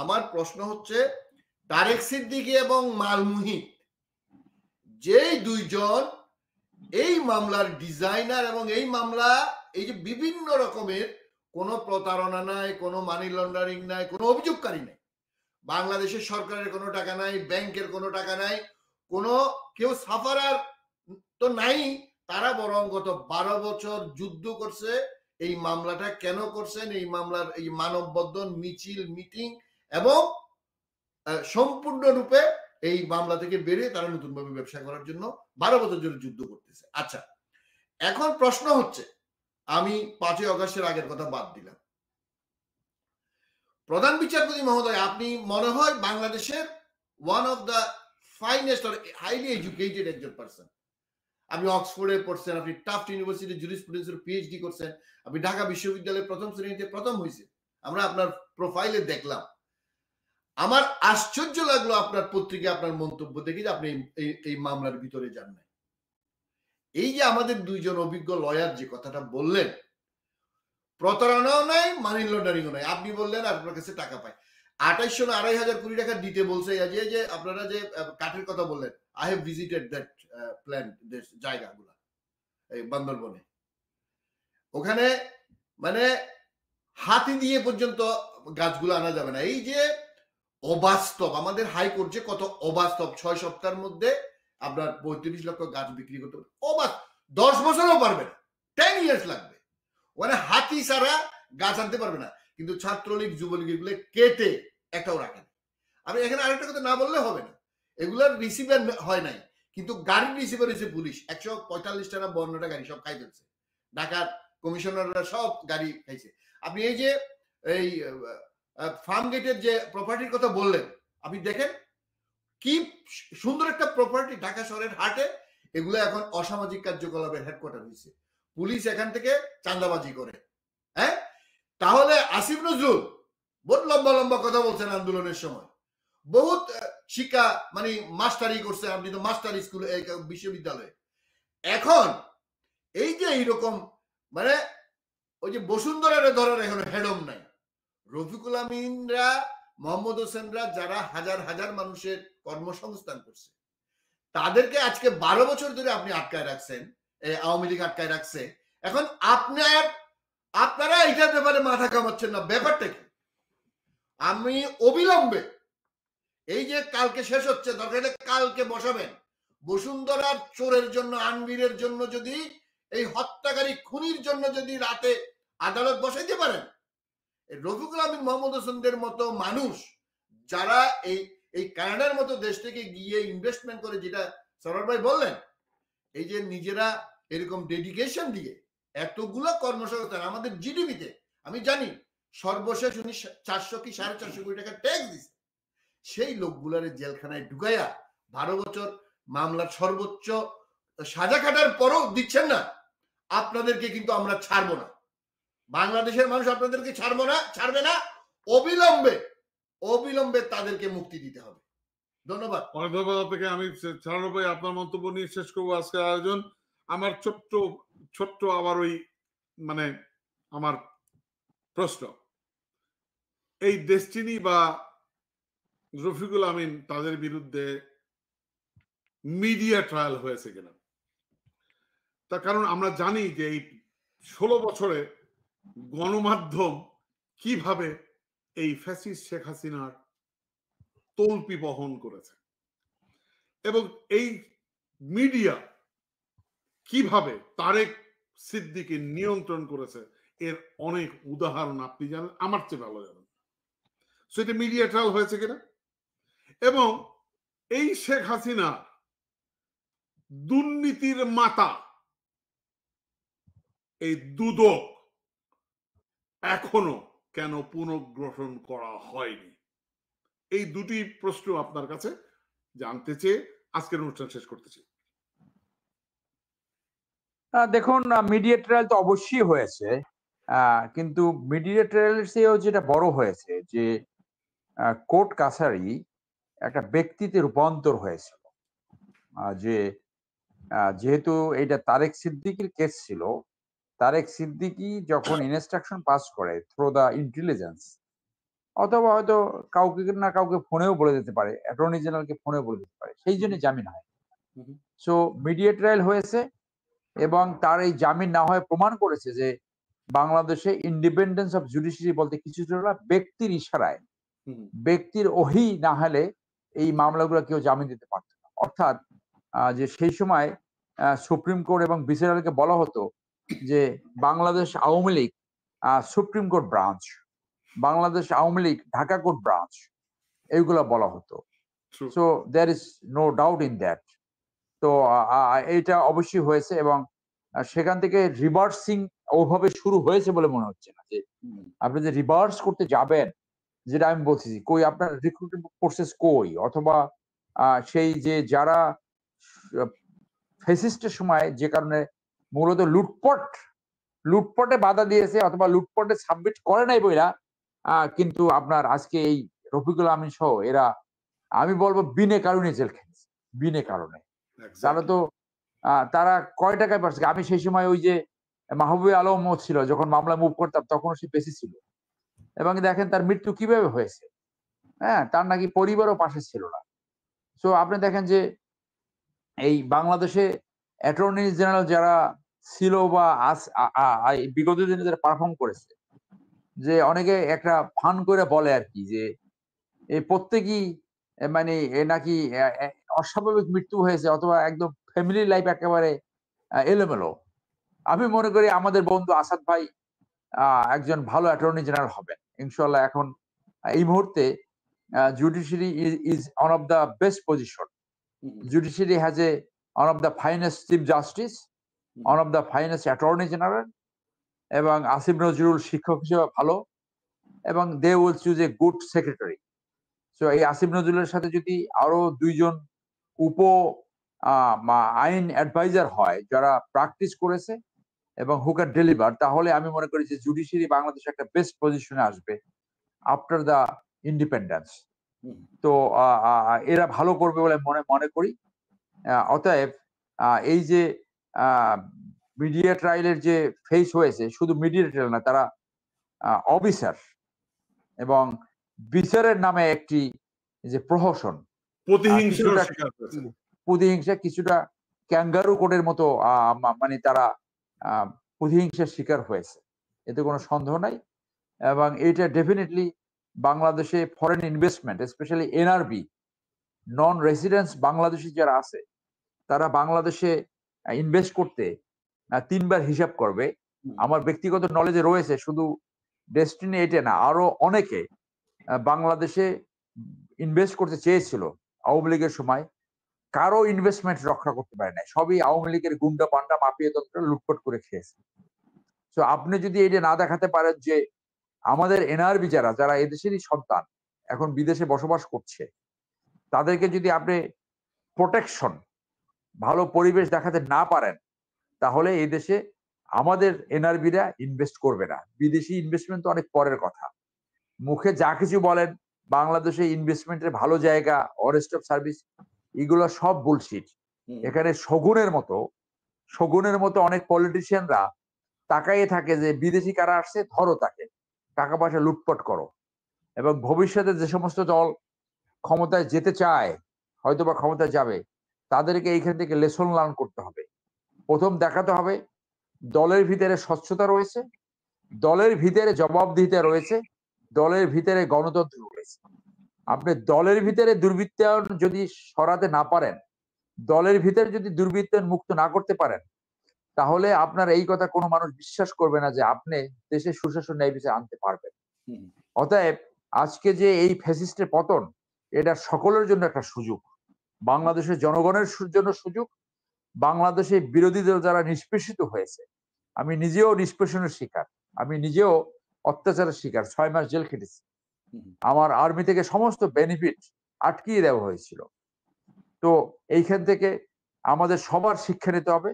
আমার প্রশ্ন হচ্ছে তারেক সিদ্দিকী এবং মাল মুহিত, যেই দুইজন এই মামলার ডিজাইনার এবং এই মামলা, এই যে বিভিন্ন রকমের কোনো প্রতারণা নাই, কোনো মানি লন্ডারিং নাই, কোনো অভিযোগকারী নাই, বাংলাদেশের সরকারের কোনো টাকা নাই, ব্যাংকের কোনো টাকা নাই, কোনো কেউ সাফারার তো নাই, তারা বরং গত 12 বছর যুদ্ধ করছে। এই মামলাটা কেন করছেন, এই মামলার এই মানববন্ধন, মিছিল, মিটিং এবং সম্পূর্ণরূপে এই মামলা থেকে বেরিয়ে তারা নতুনভাবে ব্যবসা করার জন্য 12 বছর ধরে যুদ্ধ করতেছে। আচ্ছা, এখন প্রশ্ন হচ্ছে, আমি 5ই অগাস্টের আগের কথা বাদ দিলাম, প্রধান বিচারপতি মহোদয়, আপনি মনে হয় বাংলাদেশের one of the finest or highly educated একজন পার্সন। আপনি অক্সফোর্ডে পড়ছেন, আপনি টাফট ইউনিভার্সিটি জুরিসপ্রুডেন্সের পিএইচডি করছেন, আপনি ঢাকা বিশ্ববিদ্যালয়ে প্রথম শ্রেণীতে প্রথম হয়েছে, আমরা আপনার প্রোফাইলে দেখলাম। আমার আশ্চর্য লাগলো আপনার পত্রিকায় আপনার মন্তব্য দেখে যে আপনি এই মামলার ভিতরে যান নাই। এই যে আমাদের দুইজন অভিজ্ঞ লয়ার যে কথাটা বললেন, প্রতারণাও নাই, মানি লন্ডারিংও নাই, আপনি বললেন আপনার কাছে টাকা পায় 2800 না 2500 কোটি টাকা দিতে বলছে। যে আপনারা যে কাঠের কথা বললেন, I have visited that plant, জায়গাগুলো এই বান্দরবনে, ওখানে মানে হাতি দিয়ে পর্যন্ত গাছগুলো আনা যাবে না। এই যে অবাস্তব, আমাদের হাইকোর্ট যে কত অবাস্তব, 6 সপ্তাহের মধ্যে আপনার 35 লক্ষ গাছ বিক্রি করতে হবে, 10 বছরও পারবে না, 10 ইয়ার্স লাগবে। ওখানে হাতি ছাড়া গাছ আনতে পারবে না, কিন্তু ছাত্রলীগ যুবলীগ এগুলো কেটে একটাও রাখে না। আমি এখানে আরেকটা কথা না বললে হবে না, এগুলোর রিসিভার হয় নাই, কিন্তু গাড়ির রিসিভার হয়েছে পুলিশ। 145টা না 52টা গাড়ি সব খাই ফেলছে, ঢাকার কমিশনাররা সব গাড়ি খাইছে। আপনি এই যে এই ফার্ম গেটের যে প্রপার্টির কথা বললেন, আপনি দেখেন কি সুন্দর একটা প্রপার্টি ঢাকা শহরের হাটে, এগুলো এখন অসামাজিক কার্যকলাপের হেডকোয়ার্টার হয়েছে, পুলিশ এখান থেকে চাঁদাবাজি করে। হ্যাঁ, তাহলে আসিফ নজরুল বহুত লম্বা লম্বা কথা বলছেন আন্দোলনের সময়, বহুত শিক্ষা মানে মাস্টারি করছে, আপনি তো মাস্টার স্কুল বিশ্ববিদ্যালয়ে। এখন এই যে এইরকম মানে ওই যে বসুন্ধরারে ধরার এখন হেডম নাই, রফিকুল আমিনরা, মোহাম্মদ হোসেনরা, যারা হাজার হাজার মানুষের কর্মসংস্থান করছে, তাদেরকে আজকে 12 বছর ধরে আপনি আটকায় রাখছেন, আওয়ামী লীগ আটকায় রাখছে। এখন আপনারা এটার ব্যাপারে মাথা কামাচ্ছেন না, ব্যাপারটা কি? আমি অবিলম্বে এই যে কালকে শেষ হচ্ছে, দরকার হলে কালকে বসাবেন, বসুন্ধরার চোরের জন্য, আনবীরের জন্য, যদি এই হত্যাকারী খুনির জন্য যদি রাতে আদালত বসাইতে পারেন, রফিকুল আমিন, মোহাম্মদ হোসেনদের মতো মানুষ যারা এই কানাডার মতো দেশ থেকে গিয়ে ইনভেস্টমেন্ট করে, যেটা সরোয়ার ভাই বললেন, এই যে নিজেরা এরকম ডেডিকেশন দিয়ে এতগুলো কর্মসংস্থান আমাদের জিডিপিতে, আমি জানি সর্বশেষ উনি 400 কি 450 কোটি টাকা ট্যাক্স দিচ্ছে, সেই লোকগুলারে জেলখানায় ঢুকাইয়া 12 বছর মামলার সর্বোচ্চ সাজা কাটার পরও দিচ্ছেন না, আপনাদেরকে কিন্তু আমরা ছাড়বো না। বাংলাদেশের মানুষ আপনাদেরকে ছাড়বে না, অবিলম্বে তাদেরকে মুক্তি দিতে হবে। ধন্যবাদ। অনেক ধন্যবাদ আপনাকে। আমি 96 আপনার মন্তব্য নিয়ে শেষ করবো আজকের আয়োজন। আমার ছোট্ট আবার ওই মানে আমার প্রশ্ন, এই ডেস্টিনি বা রফিকুল আমিন তাদের বিরুদ্ধে মিডিয়া ট্রায়াল হয়েছে কিনা, তার কারণ আমরা জানি যে এই 16 বছরে গণমাধ্যম কিভাবে এই ফ্যাসিস্ট শেখ হাসিনার তল্পি বহন করেছে, এবং এই মিডিয়া কিভাবে তারেক সিদ্দিকী নিয়ন্ত্রণ করেছে, এর অনেক উদাহরণ আপনি জানেন, আমার চেয়ে ভালো জানেন। সেটা মিডিয়া ট্রায়াল হয়েছে কিনা, এবং এই শেখ হাসিনা দুর্নীতির মাতা, এই দুদক এখনো কেন পুনর্গঠন করা হয়নি? এই দুটি প্রশ্ন আপনার কাছে জানতে চেয়ে আজকের অনুষ্ঠান শেষ করতে চাই। দেখুন, মিডিয়া ট্রায়াল তো অবশ্যই হয়েছে, কিন্তু মিডিয়া ট্রায়ালের চেয়েও যেটা বড় হয়েছে যে কোর্ট কাছারি একটা ব্যক্তিতে রূপান্তর হয়েছিল, যে যেহেতু এটা তারেক সিদ্দিকীর কেস ছিল, তারেক সিদ্দিকী যখন ইনস্ট্রাকশন পাস করে থ্রু দ্য ইন্টেলিজেন্স, অথবা হয়তো কাউকে না কাউকে ফোনেও বলে দিতে পারে, অ্যাটর্নি জেনারেলকে ফোনেও বলে দিতে পারে, সেই জন্য জামিন হয়। সো মিডিয়া ট্রায়াল হয়েছে এবং তার এই জামিন না হয়ে প্রমাণ করেছে যে বাংলাদেশে ইন্ডিপেন্ডেন্স অফ জুডিশিয়ারি বলতে কিছু ছিল না, ব্যক্তির ইশারায়, ব্যক্তির ওহি না হলে এই মামলাগুলো কেউ জামিন দিতে পারত না। অর্থাৎ যে সেই সময় সুপ্রিম কোর্ট এবং বিচারকে বলা হতো যে Bangladesh Awami league supreme court branch, Bangladesh Awami league Dhaka court branch, এইগুলো বলা হতো। So there is no doubt in that. তো এইটা অবশ্যই হয়েছে এবং সেখান থেকে রিভার্সিং ওভাবে শুরু হয়েছে বলে মনে হচ্ছে না, যে আপনি যে রিভার্স করতে যাবেন, যেটা আমি বলছি কই আপনার রিক্রুটমেন্ট প্রসেস কই, অথবা সেই যে যারা ফেসিস্টের সময় যে কারণে মূলত লুটপটে বাধা দিয়েছে অথবা লুটপটে সাবমিট করে নাই বইরা কিন্তু আপনার আজকে এই রফিকুল আমিন সহ এরা, আমি বলবো বিনে কারণে জেল খেয়েছে, বিনে কারণে। তারা তো তারা কয় টাকায় পারছে। আমি সেই সময় ওই যে মাহবুবে আলম ছিল, যখন মামলা মুভ করতাম তখন সে বেঁচে ছিল, এবং দেখেন তার মৃত্যু কিভাবে হয়েছে। হ্যাঁ, তার নাকি পরিবারও পাশে ছিল না। সো আপনি দেখেন যে এই বাংলাদেশে অ্যাটর্নি জেনারেল যারা ছিল বা বিগত দিনে যারা পারফর্ম করেছে, যে অনেকে একটা ফান করে বলে আর কি, যে এই প্রত্যেকই মানে নাকি অস্বাভাবিক মৃত্যু হয়েছে অথবা একদম ফ্যামিলি লাইফ একেবারে এলোমেলো। আমি মনে করি আমাদের বন্ধু আসাদ ভাই একজন ভালো অ্যাটর্নি জেনারেল হবেন ইনশাল্লাহ। এখন এই মুহূর্তে judiciary is one of the best position. Judiciary has a one of the finest chief justice, one of the finest attorney general, এবং আসিফ নজরুল শিক্ষক হিসেবে ভালো, এবং they will choose a good secretary. So এই আসিফ নজরুলের সাথে যদি আরো দুইজন উপ আইন অ্যাডভাইজার হয় যারা প্র্যাকটিস করেছে এবং হু ক্যান ডেলিভার, তাহলে আমি মনে করি যে জুডিশিয়ারি বাংলাদেশ একটা বেস্ট পজিশনে আসবে আফটার দ্য ইন্ডিপেন্ডেন্স। তো এরা ভালো করবে বলে মনে করি। অতএব এই যে মিডিয়া ট্রায়ালের যে ফেস হয়েছে, শুধু মিডিয়া ট্রায়াল না, তারা অফিসার এবং বিচারের নামে একটি যে প্রহসন, প্রতিহিংসা কিছুটা ক্যাঙ্গারু কোর্টের মতো মানে তারা প্রতিহিংসার শিকার হয়েছে, এতে কোনো সন্দেহ নাই। এবং এটা ডেফিনেটলি বাংলাদেশে ফরেন ইনভেস্টমেন্ট, স্পেশালি এনআরবি, নন রেসিডেন্স বাংলাদেশি যারা আছে, তারা বাংলাদেশে ইনভেস্ট করতে 3 বার হিসাব করবে। আমার ব্যক্তিগত নলেজে রয়েছে, শুধু ডেস্টিনি এটা না, আরো অনেকে বাংলাদেশে ইনভেস্ট করতে চেয়েছিল আওয়ামী লীগের সময়, কারো ইনভেস্টমেন্ট রক্ষা করতে পারে নাই, সবই আওয়ামী লীগের গুন্ডা পান্ডা মাফিয়া তন্ত্র লুটপাট করে খেয়েছে। তো আপনি যদি এটা না দেখাতে পারেন যে আমাদের এনআরবি যারা এদেশেরই সন্তান এখন বিদেশে বসবাস করছে, তাদেরকে যদি আপনি প্রোটেকশন, ভালো পরিবেশ দেখাতে না পারেন, তাহলে এই দেশে আমাদের এনআরবিরা ইনভেস্ট করবে না। বিদেশি ইনভেস্টমেন্ট তো অনেক পরের কথা। মুখে যা কিছু বলেন বাংলাদেশে ইনভেস্টমেন্টের ভালো জায়গা, অরেস্ট অফ সার্ভিস, এগুলো সব বুলশিট। এখানে শগুনের মতো অনেক পলিটিশিয়ানরা তাকাইয়ে থাকে যে বিদেশি কারা আসছে, ধরো তাকে, টাকা পয়সা লুটপাট করো। এবং ভবিষ্যতে যে সমস্ত দল ক্ষমতায় যেতে চায়, হয়তোবা ক্ষমতায় যাবে, তাদেরকে এইখান থেকে লেসন লার্ন করতে হবে। প্রথম দেখাতে হবে দলের ভিতরে স্বচ্ছতা রয়েছে, দলের ভিতরে জবাবদিহিতা রয়েছে, দলের ভিতরে গণতন্ত্র রয়েছে। আপনি দলের ভিতরে দুর্বৃত্তায়ন যদি সরাতে না পারেন, দলের ভিতরে যদি দুর্বৃত্তায়ন মুক্ত না করতে পারেন, তাহলে আপনার এই কথা কোনো মানুষ বিশ্বাস করবে না যে আপনি দেশে সুশাসন ন্যায় বিচার আনতে পারবেন। অতএব আজকে যে এই ফ্যাসিস্টের পতন, এটা সকলের জন্য একটা সুযোগ, বাংলাদেশের জনগণের জন্য সুযোগ। বাংলাদেশে বিরোধী দল যারা নিষ্পেষিত হয়েছে, আমি নিজেও নিষ্পেষণের শিকার, আমি নিজেও অত্যাচারের শিকার, 6 মাস জেল খেটেছি। আমার আর্মি থেকে সমস্ত বেনিফিট আটকিয়ে দেওয়া হয়েছিল। তো এইখান থেকে আমাদের সবার শিক্ষা নিতে হবে,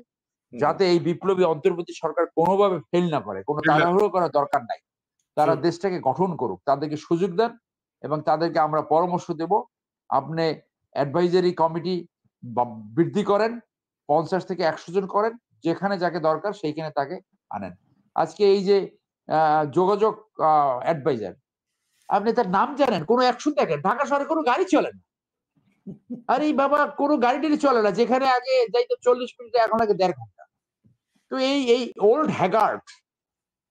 যাতে এই বিপ্লবী অন্তর্বর্তী সরকার কোনোভাবে ফেল না করে। কোনো তাড়াহুড়ো করার দরকার নাই, তারা দেশটাকে গঠন করুক, তাদেরকে সুযোগ দেন এবং তাদেরকে আমরা পরামর্শ দেব। আপনি অ্যাডভাইজারি কমিটি বৃদ্ধি করেন, 50 থেকে 100 জন করেন, যেখানে যাকে দরকার সেইখানে তাকে আনেন। আজকে এই যে যোগাযোগ অ্যাডভাইজার, আপনি তার নাম জানেন? কোনো অ্যাকশন দেখেন? ঢাকা শহরে কোনো গাড়ি চলে না। আরে বাবা, কোনো গাড়ি টাড়ি চলে না, যেখানে আগে যাইতো 40 মিনিটে এখন লাগে 1.5 ঘন্টা। তো এই ওল্ড হ্যাগার্ড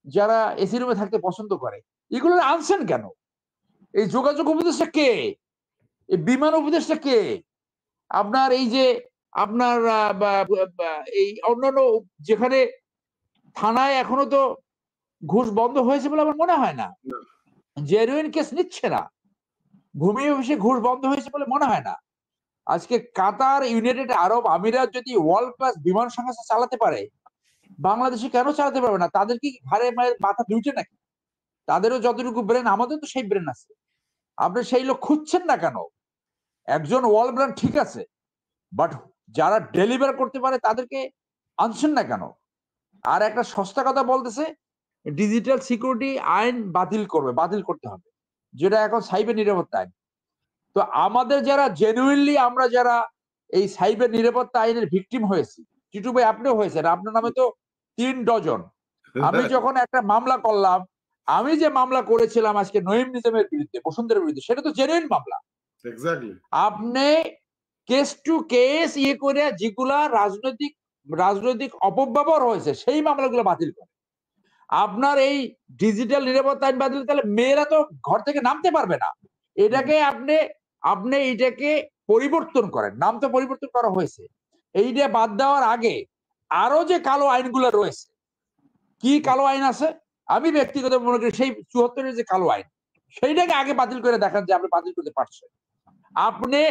যারা এসি রুমে থাকতে পছন্দ করে, এগুলো আনছেন কেন? এই যোগাযোগ উপদেষ্টা কে? এই বিমান উপদেষ্টা কে? আপনার এই যে আপনার এই অন্যান্য যেখানে থানায় এখনো তো ঘুষ বন্ধ হয়েছে বলে আমার মনে হয় না, জেনুইন কেস নিচ্ছে না, ভূমি অফিসে ঘুষ বন্ধ হয়েছে বলে মনে হয় না। আজকে কাতার, ইউনাইটেড আরব আমিরাত যদি ওয়ার্ল্ড ক্লাস বিমান সংস্থা চালাতে পারে, বাংলাদেশে কেন চালাতে পারবে না? তাদের কি ঘাড়ে মাথা দুইটা নাকি? তাদেরও যতটুকু ব্রেন, আমাদের তো সেই ব্রেন আছে। আপনি সেই লোক খুঁজছেন না কেন? একজন ওয়ার্ল্ড ব্র্যান্ড ঠিক আছে, বাট যারা ডেলিভার করতে পারে তাদেরকে আনছেন না কেন? আর একটা সস্তা কথা বলতেছে, ডিজিটাল সিকিউরিটি আইন বাতিল করতে হবে, যেটা এখন সাইবার নিরাপত্তা আইন। তো আমাদের যারা জেনুইনলি, আমরা যারা এই সাইবার নিরাপত্তা আইনের ভিকটিম হয়েছি, টিটু ভাই আপনিও হয়েছেন, আপনার নামে তো 3 ডজন। আমি যখন একটা মামলা করলাম, আমি যে মামলা করেছিলাম আজকে নঈম নিজামের বিরুদ্ধে, বসুন্ধরের বিরুদ্ধে, সেটা তো জেনুইন মামলা। এক্স্যাক্টলি। আপনি কেস টু কেস করে যেগুলা রাজনৈতিক অপব্যবহার হয়েছে সেই মামলাগুলো বাতিল করে। আপনার এই ডিজিটাল নিরাপত্তা আইন বাতিল, তাহলে মেয়েরা তো ঘর থেকে নামতে পারবে না। এটাকে আপনি এটাকে পরিবর্তন করেন, নাম তো পরিবর্তন করা হয়েছে। এইটা বাদ দেওয়ার আগে আরো যে কালো আইনগুলো রয়েছে, কি কালো আইন আছে, আমি ব্যক্তিগত মনে করি সেই 74-এর যে কালো আইন, সেইটাকে আগে বাতিল করে দেখান যে আপনি বাতিল করতে পারছেন। আপনি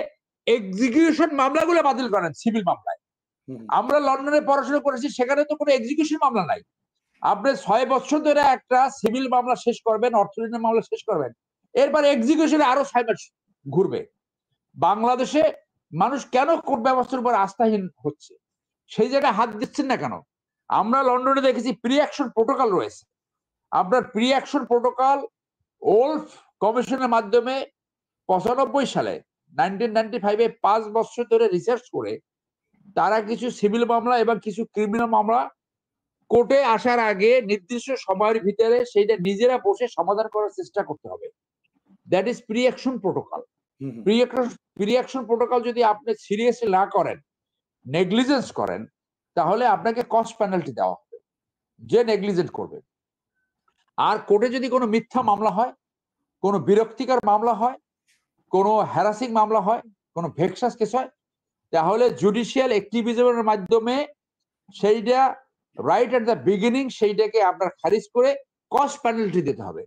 এক্সিকিউশন মামলাগুলো বাতিল করেন সিভিল মামলায়। আমরা লন্ডনে পড়াশোনা করেছি, সেখানে তো কোনো এক্সিকিউশন মামলা নাই। আপনি 6 বছর ধরে একটা সিভিল মামলা শেষ করবেন, অর্থনীতির মামলা শেষ করবেন, এরপর এক্সিকিউশনে আরো 6 মাস ঘুরবে। বাংলাদেশে মানুষ কেন কোর্ট ব্যবস্থার উপর আস্থাহীন হচ্ছে? সেই জায়গায় হাত দিচ্ছেন না কেন? আমরা লন্ডনে দেখেছি প্রি অ্যাকশন প্রোটোকল রয়েছে। আপনার প্রি অ্যাকশন প্রোটোকল ওলফ কমিশনের মাধ্যমে 95 সালে 1995-এ 5 বছর ধরে রিসার্চ করে তারা কিছু সিভিল মামলা এবং কিছু ক্রিমিনাল মামলা কোর্টে আসার আগে নির্দিষ্ট সময়ের ভিতরে সেইটা নিজেরা বসে সমাধান করার চেষ্টা করতে হবে। That is pre action protocol. Pre action protocol যদি আপনি সিরিয়াসলি না করেন, নেগলিজেন্স করেন, তাহলে আপনাকে কস্ট পেনাল্টি দেওয়া হবে যে নেগলিজেন্ট করবে। আর কোর্টে যদি কোনো মিথ্যা মামলা হয়, কোনো বিরক্তিকর মামলা হয়, কোনো হ্যারাসিং মামলা হয়, কোনো ভেক্সাস কেস হয়, তাহলে জুডিশিয়াল অ্যাক্টিভিজমের মাধ্যমে সেইটা রাইট এট দ্য বিগিনিং সেইটাকে আপনার খারিজ করে কস্ট পেনাল্টি দিতে হবে।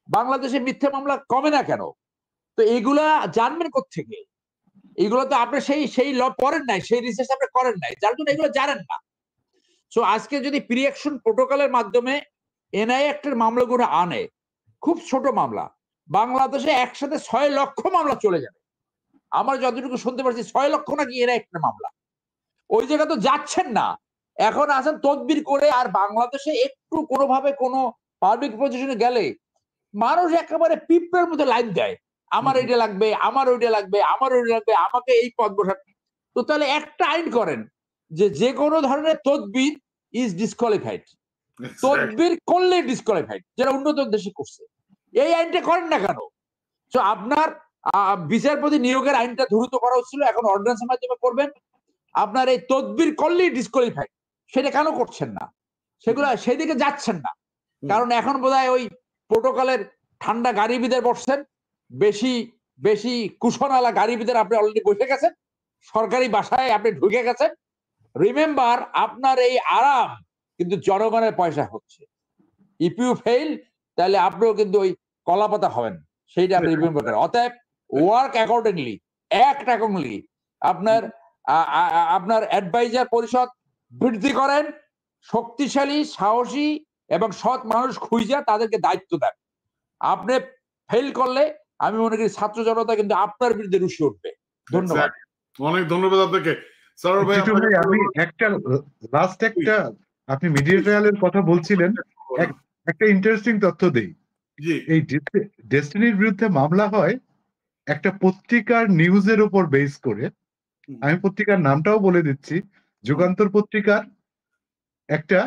বাংলাদেশে মিথ্যা মামলা কমে না কেন? তো এইগুলা জানবেন কোত্থেকে? এইগুলো তো আপনি সেই ল পড়েন নাই, সেই রিসার্চ আপনি করেন নাই, যার জন্য এগুলো জানেন না। সো আজকে যদি প্রি অ্যাকশন প্রোটোকলের মাধ্যমে এনআই অ্যাক্টের মামলাগুলো আনে, খুব ছোট মামলা, বাংলাদেশে একসাথে 6 লক্ষ মামলা চলে যাবে। আমার যতটুকু শুনতে পারছি 6 লক্ষ নাকি এনআই অ্যাক্টের মামলা। ওই জায়গা তো যাচ্ছেন না, এখন আছেন তদবির করে। আর বাংলাদেশে একটু কোনোভাবে কোনো পাবলিক পজিশনে গেলে মানুষ একেবারে পিঁপড়ের মতো লাইন দেয়, আমার এটা লাগবে, আমার ওইটা লাগবে, আমার ওইটা লাগবে, আমাকে এই পদ বসান। তো তাহলে একটা আইন করেন যে কোনো ধরনের তদবির ইজ ডিসকোয়ালিফাইড, তদবির করলে ডিসকোয়ালিফাইড, যেটা উন্নত দেশে করছে। এই আইনটা করেন না কেন? তো আপনার বিচারপতি নিয়োগের আইনটা দ্রুত করা হচ্ছিল, এখন অর্ডিন্যান্সের মাধ্যমে করবেন। আপনার এই তদবির করলেই ডিসকোয়ালিফাইড, সেটা কেন করছেন না? সেগুলো সেদিকে যাচ্ছেন না, কারণ এখন বোধহয় ওই প্রোটোকলের ঠান্ডা গাড়িবিদের বসছেন, বেশি কুশনওয়ালা গাড়িবিদের আপনি অলরেডি বসে গেছেন, সরকারি বাসায় আপনি ঢুকে গেছেন। রিমেম্বার, আপনার এই আরাম কিন্তু জনগণের পয়সা হচ্ছে। ইফ ইউ ফেইল, তাহলে আপনিও কিন্তু ওই কলাপাতা হবেন, সেইটা আপনি রিমেম্বার করেন। অতএব ওয়ার্ক অ্যাকর্ডিংলি, অ্যাক্ট অ্যাকর্ডিংলি। আপনার অ্যাডভাইজার পরিষদ বৃদ্ধি করেন, শক্তিশালী, সাহসী এবং সৎ মানুষ খুঁজে তাদেরকে দায়িত্ব দেন। আপনি ফেল করলে আমি মনে করি ছাত্র জনতা কিন্তু আপনার বিরুদ্ধে রুশে উঠবে। ধন্যবাদ। অনেক ধন্যবাদ আপনাকে। স্যার ভাই, আমি একটা আপনি মিডিয়া ট্রায়ালের কথা বলছিলেন, একটা ইন্টারেস্টিং তথ্য দেই। এই ডেস্টিনির বিরুদ্ধে মামলা হয় একটা পত্রিকার নিউজের উপর বেস করে। আমি পত্রিকার নামটাও বলে দিচ্ছি, যুগান্তর পত্রিকার একটা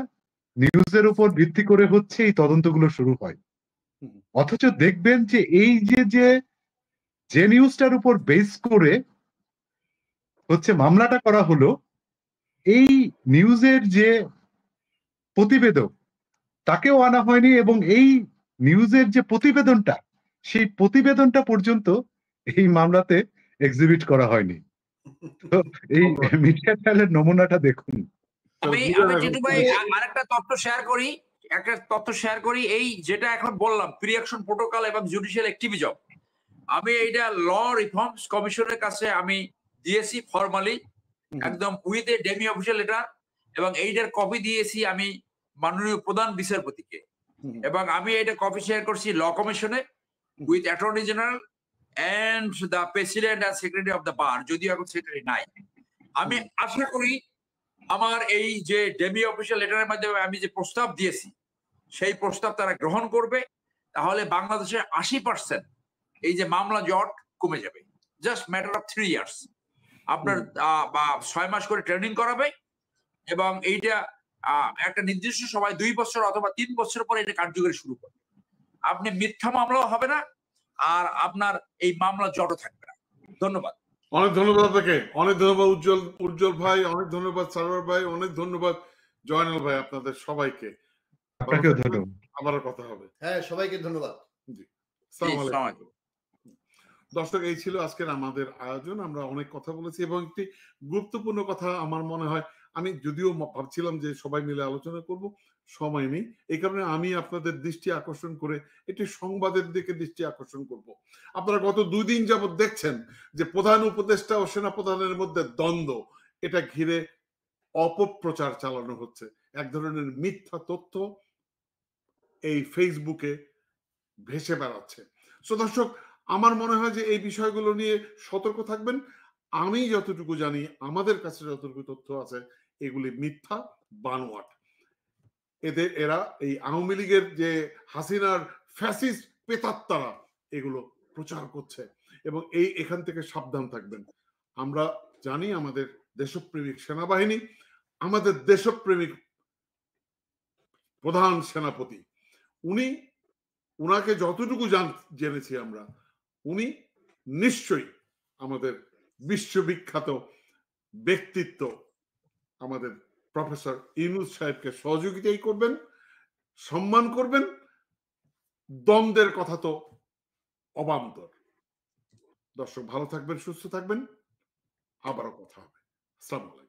নিউজের উপর ভিত্তি করে হচ্ছে এই তদন্তগুলো শুরু হয়। অথচ দেখবেন যে এই যে নিউজটার উপর বেস করে হচ্ছে মামলাটা করা হলো, এই নিউজের যে প্রতিবেদক তাকেও আনা হয়নি, এবং এই নিউজের যে প্রতিবেদনটা, সেই প্রতিবেদনটা পর্যন্ত এই মামলাতে এক্সিবিট করা হয়নি। তো এই মিডিয়া ট্রায়ালের নমুনাটা দেখুন। আমি টিটু ভাই আরেকটা তথ্য শেয়ার করি, এই যেটা এখন বললাম প্রি অ্যাকশন প্রোটোকল এবং জুডিশিয়াল অ্যাক্টিভিজম, আমি এইটা ল রিফর্মস কমিশনের কাছে আমি দিয়েছি ফর্মালি, একদম with a demi official letter, এবং এইটার কপি দিয়েছি আমি মাননীয় প্রধান বিচারপতিকে, এবং আমি এটা কপি শেয়ার করছি ল কমিশনে with attorney general and the president and secretary of the bar, যদিও এখন সেক্রেটারি নাই। আমি আশা করি আমার এই যে ডেমি অফিসিয়াল লেটারের মাধ্যমে আমি যে প্রস্তাব দিয়েছি সেই প্রস্তাব তারা গ্রহণ করবে, তাহলে বাংলাদেশের 80% এই যে মামলা জট কমে যাবে। Just matter of 3 years. আপনার 6 মাস করে ট্রেনিং করাবে, এবং এইটা একটা নির্দিষ্ট সময় 2 বছর অথবা 3 বছর পরে এটা কার্যকরী শুরু করবে। আপনি মিথ্যা মামলাও হবে না, আর আপনার এই মামলা জটও থাকবে না। ধন্যবাদ। অনেক ধন্যবাদ আপনাকে, অনেক ধন্যবাদ উজ্জ্বল ভাই, অনেক ধন্যবাদ সারোয়ার ভাই, অনেক ধন্যবাদ জয়নাল ভাই, আপনাদের সবাইকে। আপনাকেও ধন্যবাদ। আবারও কথা হবে। হ্যাঁ, সবাইকে ধন্যবাদ। জি, আসসালামু আলাইকুম। দর্শক, এই ছিল আজকের আমাদের আয়োজন। আমরা অনেক কথা বলেছি এবং একটি গুরুত্বপূর্ণ কথা আমার মনে হয়, আমি যদিও ভাবছিলাম যে সবাই মিলে আলোচনা করব, সময় নেই, এই কারণে আমি আপনাদের দৃষ্টি আকর্ষণ করে একটি সংবাদের দিকে দৃষ্টি আকর্ষণ করব। আপনারা গত 2 দিন যাবত দেখছেন যে প্রধান উপদেষ্টা ও সেনাপ্রধানের মধ্যে দ্বন্দ্ব, এটা ঘিরে অপপ্রচার চালানো হচ্ছে, এক ধরনের মিথ্যা তথ্য এই ফেসবুকে ভেসে বেড়াচ্ছে। সো দর্শক, আমার মনে হয় যে এই বিষয়গুলো নিয়ে সতর্ক থাকবেন। আমি যতটুকু জানি, আমাদের কাছে যতটুকু তথ্য আছে, এগুলি মিথ্যা, বানোয়াট। এরা এই আওয়ামী লীগের যে হাসিনার ফ্যাসিস্ট পেতাত্তারা এগুলো প্রচার করছে, এবং এখান থেকে সাবধান থাকবেন। আমরা জানি আমাদের দেশপ্রেমিক সেনাবাহিনী, আমাদের দেশপ্রেমিক প্রধান সেনাপতি, উনাকে যতটুকু জেনেছি আমরা, উনি নিশ্চয়ই আমাদের বিশ্ববিখ্যাত ব্যক্তিত্ব আমাদের প্রফেসর ইউনূস সাহেবকে সহযোগিতাই করবেন, সম্মান করবেন। দ্বন্দ্বের কথা তো অবান্তর। দর্শক, ভালো থাকবেন, সুস্থ থাকবেন, আবারও কথা হবে। আসসালামু আলাইকুম।